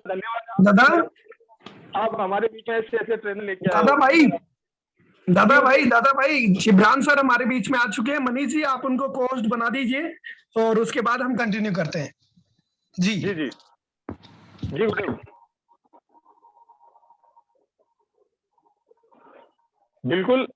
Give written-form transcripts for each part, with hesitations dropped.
धन्यवाद दादा आप हमारे बीच में ऐसे ट्रेनर लेके आए दादा हो। भाई दादा भाई जिब्रान सर हमारे बीच में आ चुके हैं। मनीष जी आप उनको पोस्ट बना दीजिए और उसके बाद हम कंटिन्यू करते हैं। जी जी जी जी बिल्कुल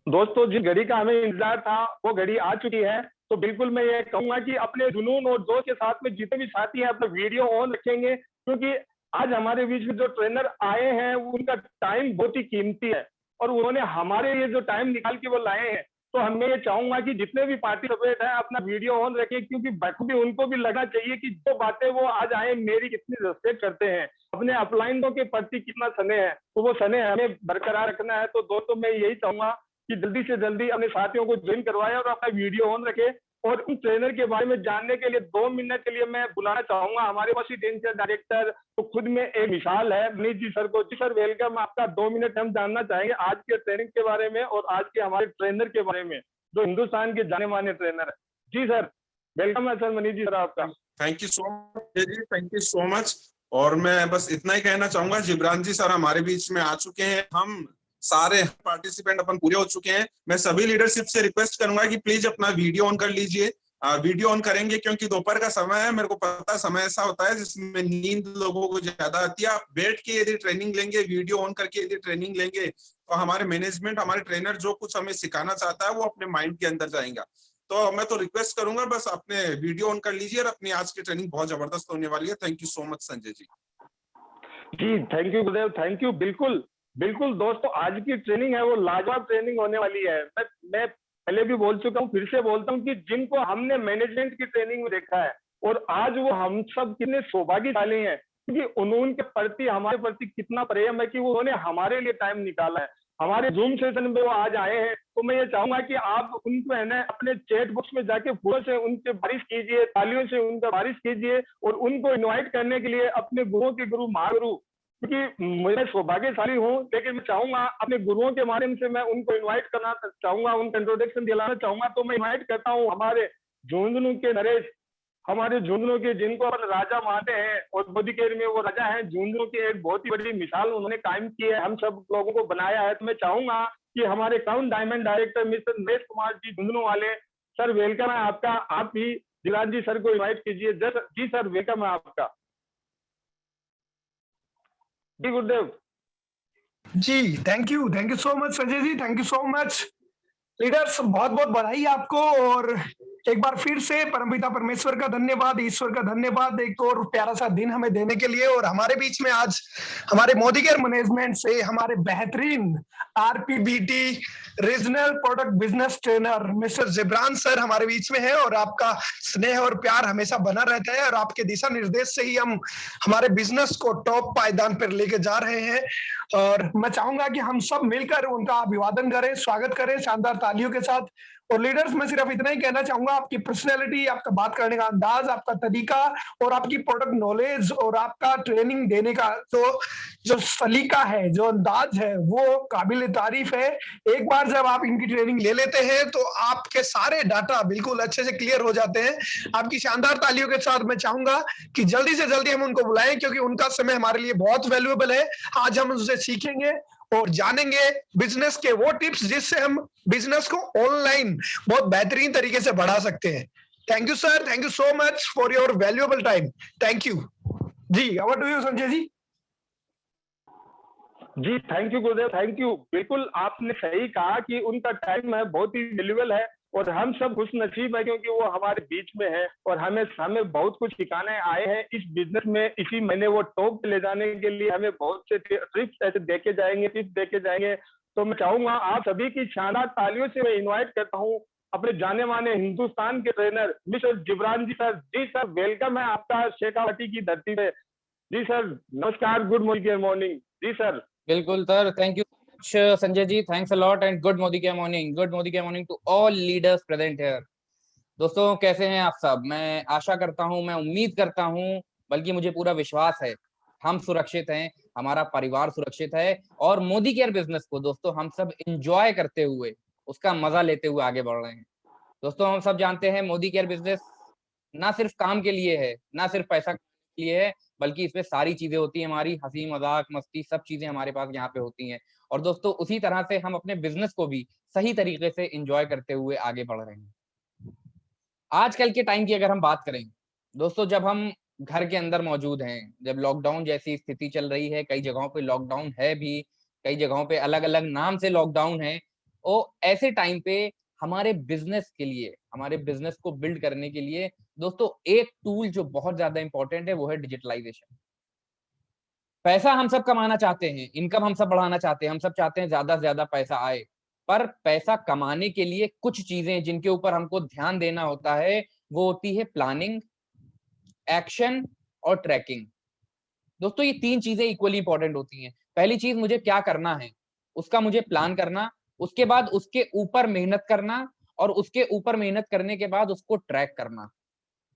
दोस्तों, जिस घड़ी का हमें इंतजार था वो घड़ी आ चुकी है। तो बिल्कुल मैं ये कहूंगा कि अपने जुनून और जोश के साथ में जितने भी साथी हैं अपना वीडियो ऑन रखेंगे, क्योंकि आज हमारे बीच में जो ट्रेनर आए हैं उनका टाइम बहुत ही कीमती है और उन्होंने हमारे लिए जो टाइम निकाल के वो लाए हैं। तो मैं ये चाहूंगा कि जितने भी पार्टिसिपेट हैं अपना वीडियो ऑन रखें, क्योंकि भी उनको भी लगना चाहिए कि जो बातें वो आज आए मेरी कितनी रिस्पेक्ट करते हैं, अपने अपलाइनों के प्रति कितना स्नेह है, तो वो स्नेह हमें बरकरार रखना है। तो दोस्तों मैं यही चाहूंगा कि जल्दी से जल्दी अपने साथियों को ज्वाइन करवाएं और अपना वीडियो ऑन रखे। और उन ट्रेनर के बारे में जानने के लिए 2 मिनट के लिए मैं बुलाना चाहूंगा हमारे रेसिडेंशियल डायरेक्टर, तो खुद में एक मिसाल है, मनीष जी सर को। जी सर वेलकम, आपका 2 मिनट हम जानना चाहेंगे आज के ट्रेनिंग के बारे में और आज के हमारे ट्रेनर के बारे में, जो हिंदुस्तान के जाने माने ट्रेनर है। जी सर वेलकम है सर, मनीष जी सर आपका। थैंक यू सो मच जी, थैंक यू सो मच। और मैं बस इतना ही कहना चाहूंगा, जिब्रान जी सर हमारे बीच में आ चुके हैं, हम सारे पार्टिसिपेंट अपन पूरे हो चुके हैं। मैं सभी लीडरशिप से रिक्वेस्ट करूंगा कि प्लीज अपना वीडियो ऑन कर लीजिए। वीडियो ऑन करेंगे क्योंकि दोपहर का समय है, मेरे को पता समय ऐसा होता है जिसमें नींद लोगों को ज्यादा आती है। आप बैठ के यदि ट्रेनिंग लेंगे, वीडियो ऑन करके यदि ट्रेनिंग लेंगे, तो हमारे मैनेजमेंट, हमारे ट्रेनर जो कुछ हमें सिखाना चाहता है वो अपने माइंड के अंदर जाएगा। तो मैं तो रिक्वेस्ट करूंगा बस अपने वीडियो ऑन कर लीजिए और अपनी आज की ट्रेनिंग बहुत जबरदस्त होने वाली है। Thank you so much Sanjay ji. जी थैंक यू गुरुदेव, थैंक यू। बिल्कुल बिल्कुल दोस्तों, आज की ट्रेनिंग है वो लाजवाब ट्रेनिंग होने वाली है। मैं पहले भी बोल चुका हूँ, फिर से बोलता हूँ कि जिनको हमने मैनेजमेंट की ट्रेनिंग में देखा है और आज वो हम सब कितने सौभाग्यशाली हैं, क्योंकि उनके प्रति हमारे प्रति कितना प्रेम है कि उन्होंने हमारे लिए टाइम निकाला है, हमारे जूम सेशन में वो आज आए हैं। तो मैं ये चाहूंगा कि आप उनको है ना अपने चैट बॉक्स में जाके फूलों से उनके बारिश कीजिए, तालियों से उनका बारिश कीजिए और उनको इनवाइट करने के लिए अपने गुरुओं के गुरु महागुरु, क्योंकि मैं सौभाग्यशाली हूँ, लेकिन मैं चाहूंगा अपने गुरुओं के माध्यम से मैं उनको इनवाइट करना चाहूंगा, उनका इंट्रोडक्शन दिलाना चाहूंगा। तो मैं इनवाइट करता हूँ हमारे झुंझुनू के नरेश, हमारे झुंझुनू के जिनको अपन राजा मानते हैं और मोदी केयर में वो राजा है। झुंझुनू की एक बहुत ही बड़ी मिसाल उन्होंने कायम की है, हम सब लोगों को बनाया है। तो मैं चाहूंगा कि हमारे crown diamond director mister Naresh Kumar ji Jhunjhunu वाले, सर वेलकम है आपका। आप भी जिलान जी सर को इन्वाइट कीजिए। जी सर वेलकम है आपका। जी Gurudev ji thank you so much Sanjay ji, thank you so much. Leaders बहुत बहुत बधाई आपको और एक बार फिर से परमपिता परमेश्वर का धन्यवाद, ईश्वर का धन्यवाद एक और प्यारा सा दिन हमें देने के लिए। और हमारे बीच में आज हमारे मोदी केयर मैनेजमेंट से हमारे बेहतरीन RPBT regional product business trainer mister Jibran sir हमारे बीच में है। और आपका स्नेह और प्यार हमेशा बना रहता है और आपके दिशा निर्देश से ही हम हमारे बिजनेस को टॉप पायदान पर लेके जा रहे हैं। और मैं चाहूंगा कि हम सब मिलकर उनका अभिवादन करें, स्वागत करें शानदार तालियों के साथ। और लीडर्स मैं सिर्फ इतना ही कहना चाहूंगा, आपकी पर्सनैलिटी, आपका बात करने का अंदाज, आपका तरीका और आपकी प्रोडक्ट नॉलेज और आपका ट्रेनिंग देने का जो सलीका है, जो अंदाज है, वो काबिल तारीफ है। एक बार जब आप इनकी ट्रेनिंग ले लेते हैं तो आपके सारे डाटा बिल्कुल अच्छे से क्लियर हो जाते हैं। आपकी शानदार तालियों के साथ मैं चाहूंगा कि जल्दी से जल्दी हम उनको बुलाएं, क्योंकि उनका समय हमारे लिए बहुत वैल्यूएबल है। आज हम उनसे सीखेंगे और जानेंगे बिजनेस के वो टिप्स जिससे हम बिजनेस को ऑनलाइन बहुत बेहतरीन तरीके से बढ़ा सकते हैं। Thank you sir, thank you so much for your valuable time. Thank you जी। Over to you Sanjay ji. जी थैंक यू गुरुदेव, थैंक यू। बिल्कुल आपने सही कहा कि उनका टाइम है बहुत ही वैल्यूएबल है और हम सब खुश नसीब है क्योंकि वो हमारे बीच में है और हमें बहुत कुछ सिखाने आए हैं इस बिजनेस में। इसी महीने वो टॉप पे ले जाने के लिए हमें बहुत से टिप्स ऐसे देके जाएंगे, टिप्स देके जाएंगे। तो मैं चाहूंगा आप सभी की शानदार तालियों से मैं इन्वाइट करता हूँ अपने जाने माने हिंदुस्तान के trainer mister Jibran ji sir. जी सर वेलकम है आपका शेखावाटी की धरती पे। जी सर नमस्कार, गुड मॉर्निंग। जी सर। बिल्कुल sir, thank you Sanjay ji, thanks a lot and good मोदी के morning to all leaders present here. दोस्तों कैसे हैं आप सब? मैं आशा करता हूं, मैं उम्मीद करता हूं, बल्कि मुझे पूरा विश्वास है हम सुरक्षित हैं, हमारा परिवार सुरक्षित है और मोदी केयर बिजनेस को दोस्तों हम सब एंजॉय करते हुए, उसका मजा लेते हुए आगे बढ़ रहे हैं। दोस्तों हम सब जानते हैं मोदी केयर बिजनेस ना सिर्फ काम के लिए है, ना सिर्फ पैसा के लिए है, बल्कि इसमें सारी चीजें होती हैं, हमारी हंसी मजाक मस्ती सब चीजें हमारे पास यहाँ पे होती हैं। और दोस्तों उसी तरह से हम अपने बिजनेस को भी सही तरीके से एंजॉय करते हुए आगे बढ़ रहे हैं। आजकल के टाइम की अगर हम बात करें दोस्तों, जब हम घर के अंदर मौजूद हैं, जब लॉकडाउन जैसी स्थिति चल रही है, कई जगहों पे लॉकडाउन है भी, कई जगहों पे अलग-अलग नाम से लॉकडाउन है। तो ऐसे टाइम पे हमारे बिज़नेस के लिए, हमारे बिज़नेस को बिल्ड करने के लिए दोस्तों एक टूल जो बहुत ज़्यादा इम्पोर्टेंट है वो है डिजिटलाइज़ेशन। पैसा हम सब कमाना चाहते हैं, इनकम हम सब बढ़ाना चाहते हैं, हम सब चाहते हैं ज़्यादा से ज़्यादा पैसा आए। पर पैसा कमाने के लिए कुछ चीज़ें जिनके ऊपर हमको ध्यान देना होता है, वो होती है प्लानिंग, एक्शन और ट्रैकिंग। दोस्तों ये 3 चीज़ें इक्वली इम्पोर्टेंट होती हैं। पहली चीज़ मुझे क्या करना है, उसका मुझे प्लान करना, उसके बाद उसके ऊपर मेहनत करना और उसके ऊपर मेहनत करने के बाद उसको ट्रैक करना।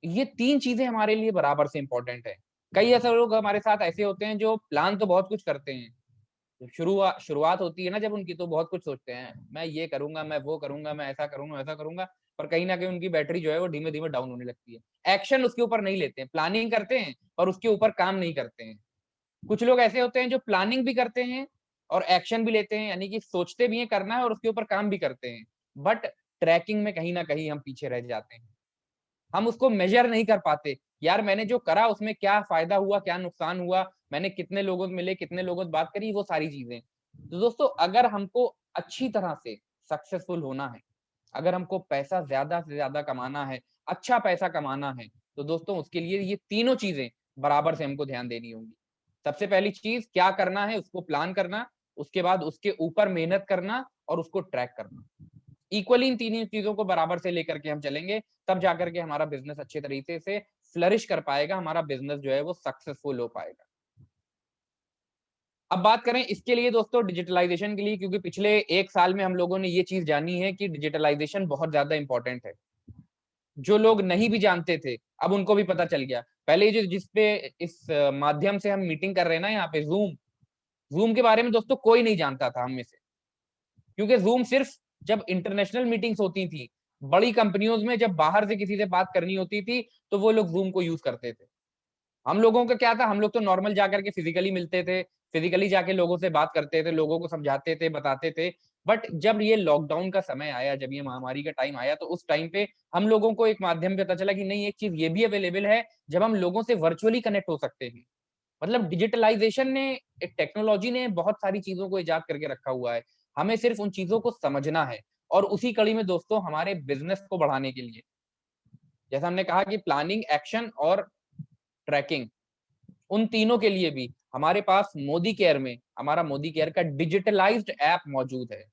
ये 3 चीज़ें हमारे लिए बराबर से इम्पोर्टेंट है। कई ऐसे लोग हमारे साथ ऐसे होते हैं जो प्लान तो बहुत कुछ करते हैं, शुरुआत होती है ना जब उनकी, तो बहुत कुछ सोचते हैं, मैं ये करूँगा, मैं वो करूँगा, मैं ऐसा करूँगा, वैसा करूँगा, पर कहीं न कहीं उनकी बैटरी जो है वो धीमे-धीमे डाउन होने लगती है। एक्शन उसके ऊपर नहीं लेते हैं, प्लानिंग करते हैं और उसके ऊपर काम नहीं करते हैं। कुछ लोग ऐसे होते हैं जो प्लानिंग भी करते हैं और एक्शन भी लेते हैं, यानी कि सोचते भी हैं करना है और उसके ऊपर काम भी करते हैं। बट ट्रैकिंग में कहीं न कहीं हम पीछे रह जाते हैं। हम उसको मेजर नहीं कर पाते। यार मैंने जो करा उसमें क्या फ़ायदा हुआ, क्या नुकसान हुआ, मैंने कितने लोगों से मिले, कितने लोगों से बात करी, वो सारी चीज़ें। तो दोस्तों अगर हमको अच्छी तरह से सक्सेसफुल होना है, अगर हमको पैसा ज़्यादा से ज़्यादा कमाना है, अच्छा पैसा कमाना है, तो दोस्तों उसके लिए ये तीनों चीज़ें बराबर से हमको ध्यान देनी होंगी। सबसे पहली चीज़ क्या करना है उसको प्लान करना, उसके बाद उसके ऊपर मेहनत करना और उसको ट्रैक करना। इक्वली इन तीनों चीज़ों को बराबर से लेकर के हम चलेंगे, तब जाकर के हमारा बिज़नेस अच्छे तरीके से फ्लरिश कर पाएगा, हमारा बिज़नेस जो है वो सक्सेसफुल हो पाएगा। अब बात करें इसके लिए दोस्तों डिजिटलाइज़ेशन के लिए, क्योंकि पिछले 1 साल में हम लोगों ने ये चीज़ जानी है कि डिजिटलाइज़ेशन बहुत ज़्यादा इम्पोर्टेंट है। जो लोग नहीं भी जानते थे, अब उनको भी पता चल गया। पहले जो जिस पे इस माध्यम से हम मीटिंग कर रहे हैं ना यहाँ पे ज़ूम, ज़ूम के बारे में दोस्तों कोई नहीं जानता था हम में से। क्योंकि ज़ूम सिर्फ जब इंटरनेशनल मीटिंग्स होती थी, बड़ी कंपनियों में जब बाहर से किसी से बात करनी होती थी, तो वो लोग ज़ूम को यूज़ करते थे। हम लोगों का क्या था, हम लोग तो नॉर्मल जाकर के फिजिकली मिलते थे, फिजिकली जाके लोगों से बात करते थे, लोगों को समझाते थे, बताते थे। बट जब ये लॉकडाउन का समय आया, जब ये महामारी का टाइम आया, तो उस टाइम पे हम लोगों को एक माध्यम पता चला कि नहीं, एक चीज़ ये भी अवेलेबल है, जब हम लोगों से वर्चुअली कनेक्ट हो सकते हैं। मतलब डिजिटलाइज़ेशन ने, एक टेक्नोलॉजी ने बहुत सारी चीज़ों को इजाद करके रखा हुआ है। हमें सिर्फ उन चीज़ों को समझना है और उसी कड़ी में दोस्तों हमारे बिज़नेस को बढ़ाने के लिए, जैसा हमने कहा कि प्लानिंग, एक्शन और ट्रैकिंग, उन तीनों के लिए भी हमारे पास मोदी केयर में, हमारा मोदी केयर का डिजिटलाइज्ड ऐप मौजूद है।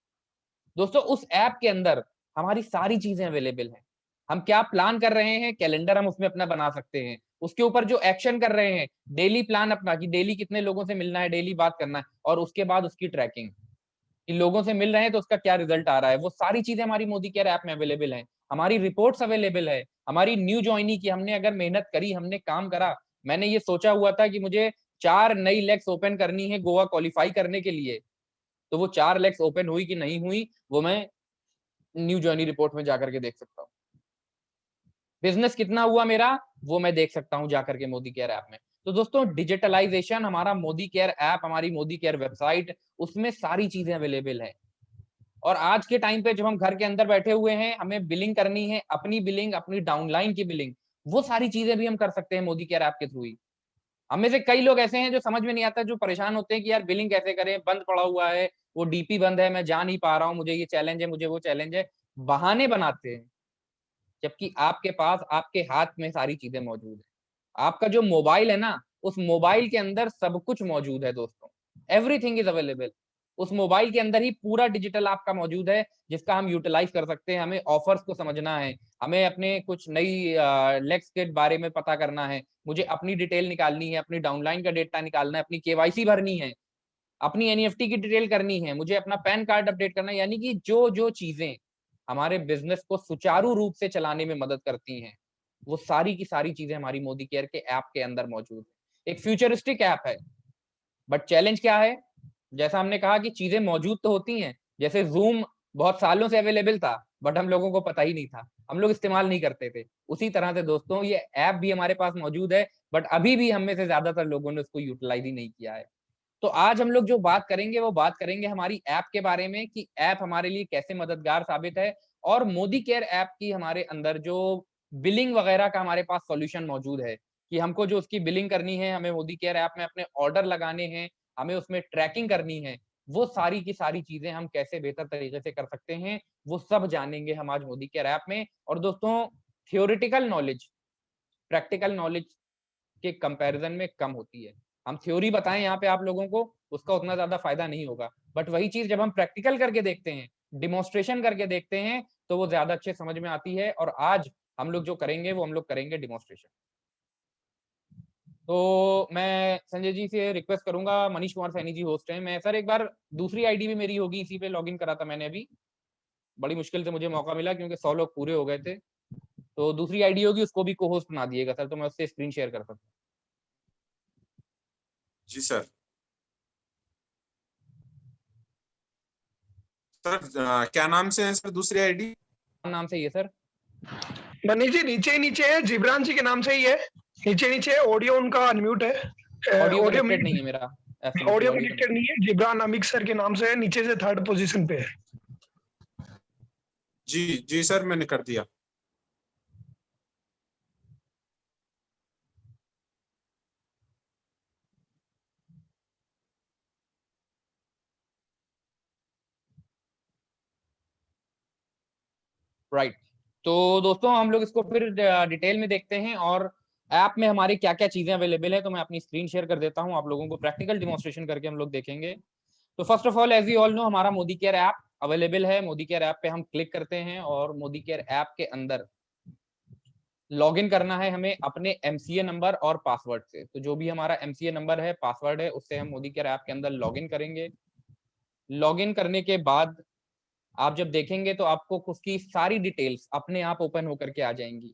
दोस्तों उस ऐप के अंदर हमारी सारी चीज़ें अवेलेबल हैं। हम क्या प्लान कर रहे हैं, कैलेंडर हम उसमें अपना बना सकते हैं। उसके ऊपर जो एक्शन कर रहे हैं, डेली प्लान अपना कि डेली कितने लोगों से मिलना है, डेली बात करना है और उसके बाद उसकी ट्रैकिंग, कि लोगों से मिल रहे हैं तो उसका क्या रिजल्ट आ रहा है। वो सारी चीज़ें हमारी मोदी केयर ऐप में अवेलेबल हैं। हमारी रिपोर्ट्स अवेलेबल है, हमारी न्यू जॉइनी की, हमने अगर मेहनत करी, हमने काम करा। मैंने ये सोचा हुआ था कि मुझे 4 नई लेग्स ओपन करनी है गोवा क्वालीफाई करने के लिए। तो वो 4 लेग्स ओपन हुई कि नहीं हुई, वो मैं न्यू जर्नी रिपोर्ट में जाकर के देख सकता हूँ। बिज़नेस कितना हुआ मेरा, वो मैं देख सकता हूँ जाकर के मोदी केयर ऐप में। तो दोस्तों डिजिटलाइज़ेशन, हमारा मोदी केयर ऐप, हमारी मोदी केयर वेबसाइट, उसमें सारी चीज़ें अवेलेबल हैं। और आज के टाइम पे जब हम घर के अंदर बैठे हुए हैं, हमें बिलिंग करनी है, अपनी बिलिंग, अपनी डाउनलाइन की बिलिंग, वो सारी चीज़ें भी हम कर सकते हैं मोदी केयर ऐप के थ्रू ही। हम में से कई लोग ऐसे हैं जो समझ में नहीं आता, जो परेशान होते हैं कि यार बिलिंग कैसे करें, बंद पड़ा हुआ है, वो डीपी बंद है, मैं जा नहीं पा रहा हूँ, मुझे ये चैलेंज है, मुझे वो चैलेंज है। बहाने बनाते हैं, जबकि आपके पास, आपके हाथ में सारी चीज़ें मौजूद हैं। आपका जो मोबाइल है ना, उस मोबाइल के अंदर सब कुछ मौजूद है दोस्तों। Everything is available. उस मोबाइल के अंदर ही पूरा डिजिटल आपका मौजूद है, जिसका हम यूटिलाइज़ कर सकते हैं। हमें ऑफर्स को समझना है, हमें अपने कुछ नई लेक्स के बारे में पता करना है, मुझे अपनी डिटेल निकालनी है, अपनी डाउनलाइन का डेटा निकालना है, अपनी केवाईसी भरनी है, अपनी एनईएफटी की डिटेल करनी है, मुझे अपना पैन कार्ड अपडेट करना है, यानी कि जो-जो चीज़ें हमारे बिज़नेस को सुचारू रूप से चलाने में मदद करती हैं, वो सारी की सारी चीज़ें हमारी मोदी केयर के ऐप के अंदर मौजूद है। एक फ्यूचरिस्टिक ऐप है, बट चैलेंज क्या है? जैसा हमने कहा कि चीज़ें मौजूद तो होती हैं, जैसे ज़ूम बहुत सालों से अवेलेबल था, बट हम लोगों को पता ही नहीं था। हम लोग इस्तेमाल नहीं करते थे। उसी तरह से दोस्तों ये ऐप भी हमारे पास मौजूद है, बट अभी भी हम में से ज्यादातर लोगों ने उसको यूटिलाइज ही नहीं किया है। तो आज हम लोग जो बात करेंगे वो बात करेंगे हमारी ऐप के बारे में कि ऐप हमारे लिए कैसे मददगार साबित है, और मोदी केयर ऐप की हमारे अंदर जो बिलिंग वगैरह का हमारे पास सॉल्यूशन मौजूद है कि हमको जो उसकी बिलिंग करनी है, हमें मोदी केयर ऐप में अपने ऑर्डर लगाने हैं, हमें उसमें ट्रैकिंग करनी है, वो सारी की सारी चीजें हम कैसे बेहतर तरीके से कर सकते हैं, वो सब जानेंगे हम आज मोदी केयर ऐप में। और दोस्तों, थियोरिटिकल नॉलेज प्रैक्टिकल नॉलेज के कंपैरिजन में कम होती है। हम थ्योरी बताएं यहाँ पे आप लोगों को, उसका उतना ज्यादा फायदा नहीं होगा, बट वही चीज जब हम प्रैक्टिकल करके देखते हैं, डिमोन्स्ट्रेशन करके देखते हैं, तो वो ज्यादा अच्छे समझ में आती है। और आज हम लोग जो करेंगे वो हम लोग करेंगे डिमोन्स्ट्रेशन। तो मैं संजय जी से रिक्वेस्ट करूंगा, मनीष कुमार सैनी जी होस्ट हैं, मैं सर एक बार दूसरी आईडी भी मेरी होगी, इसी पे लॉगिन करा था मैंने अभी, बड़ी मुश्किल से मुझे मौका मिला क्योंकि 100 लोग पूरे हो गए थे। तो दूसरी आईडी होगी, उसको भी को होस्ट बना दिएगा सर, तो मैं उससे स्क्रीन शेयर कर सकता हूँ। जी सर। सर क्या नाम से है सर दूसरी आईडी? नाम से ही है सर। मनीष जी नीचे ही नीचे है, जिब्रान जी के नाम से ही है, नीचे नीचे ऑडियो उनका अनम्यूट है, ऑडियो ऑडियो कनेक्टेड नहीं है मेरा, ऑडियो कनेक्टेड नहीं है, जिब्रान अमिक सर के नाम से है, नीचे से 3rd पोजीशन पे है। जी जी सर, मैंने कर दिया। राइट। तो दोस्तों हम लोग इसको फिर डिटेल में देखते हैं और ऐप में हमारी क्या क्या चीजें अवेलेबल है। तो मैं अपनी स्क्रीन शेयर कर देता हूं, आप लोगों को प्रैक्टिकल डिमॉन्स्ट्रेशन करके हम लोग देखेंगे। तो first of all, as you all know, हमारा मोदी केयर ऐप अवेलेबल है। मोदी केयर ऐप पे हम क्लिक करते हैं और मोदी केयर ऐप के अंदर लॉगिन करना है हमें अपने एमसीए नंबर और पासवर्ड से। तो जो भी हमारा एमसीए नंबर है, पासवर्ड है, उससे हम मोदी केयर ऐप के अंदर लॉगिन करेंगे। लॉगिन करने के बाद आप जब देखेंगे तो आपको उसकी सारी डिटेल्स अपने आप ओपन होकर के आ जाएंगी।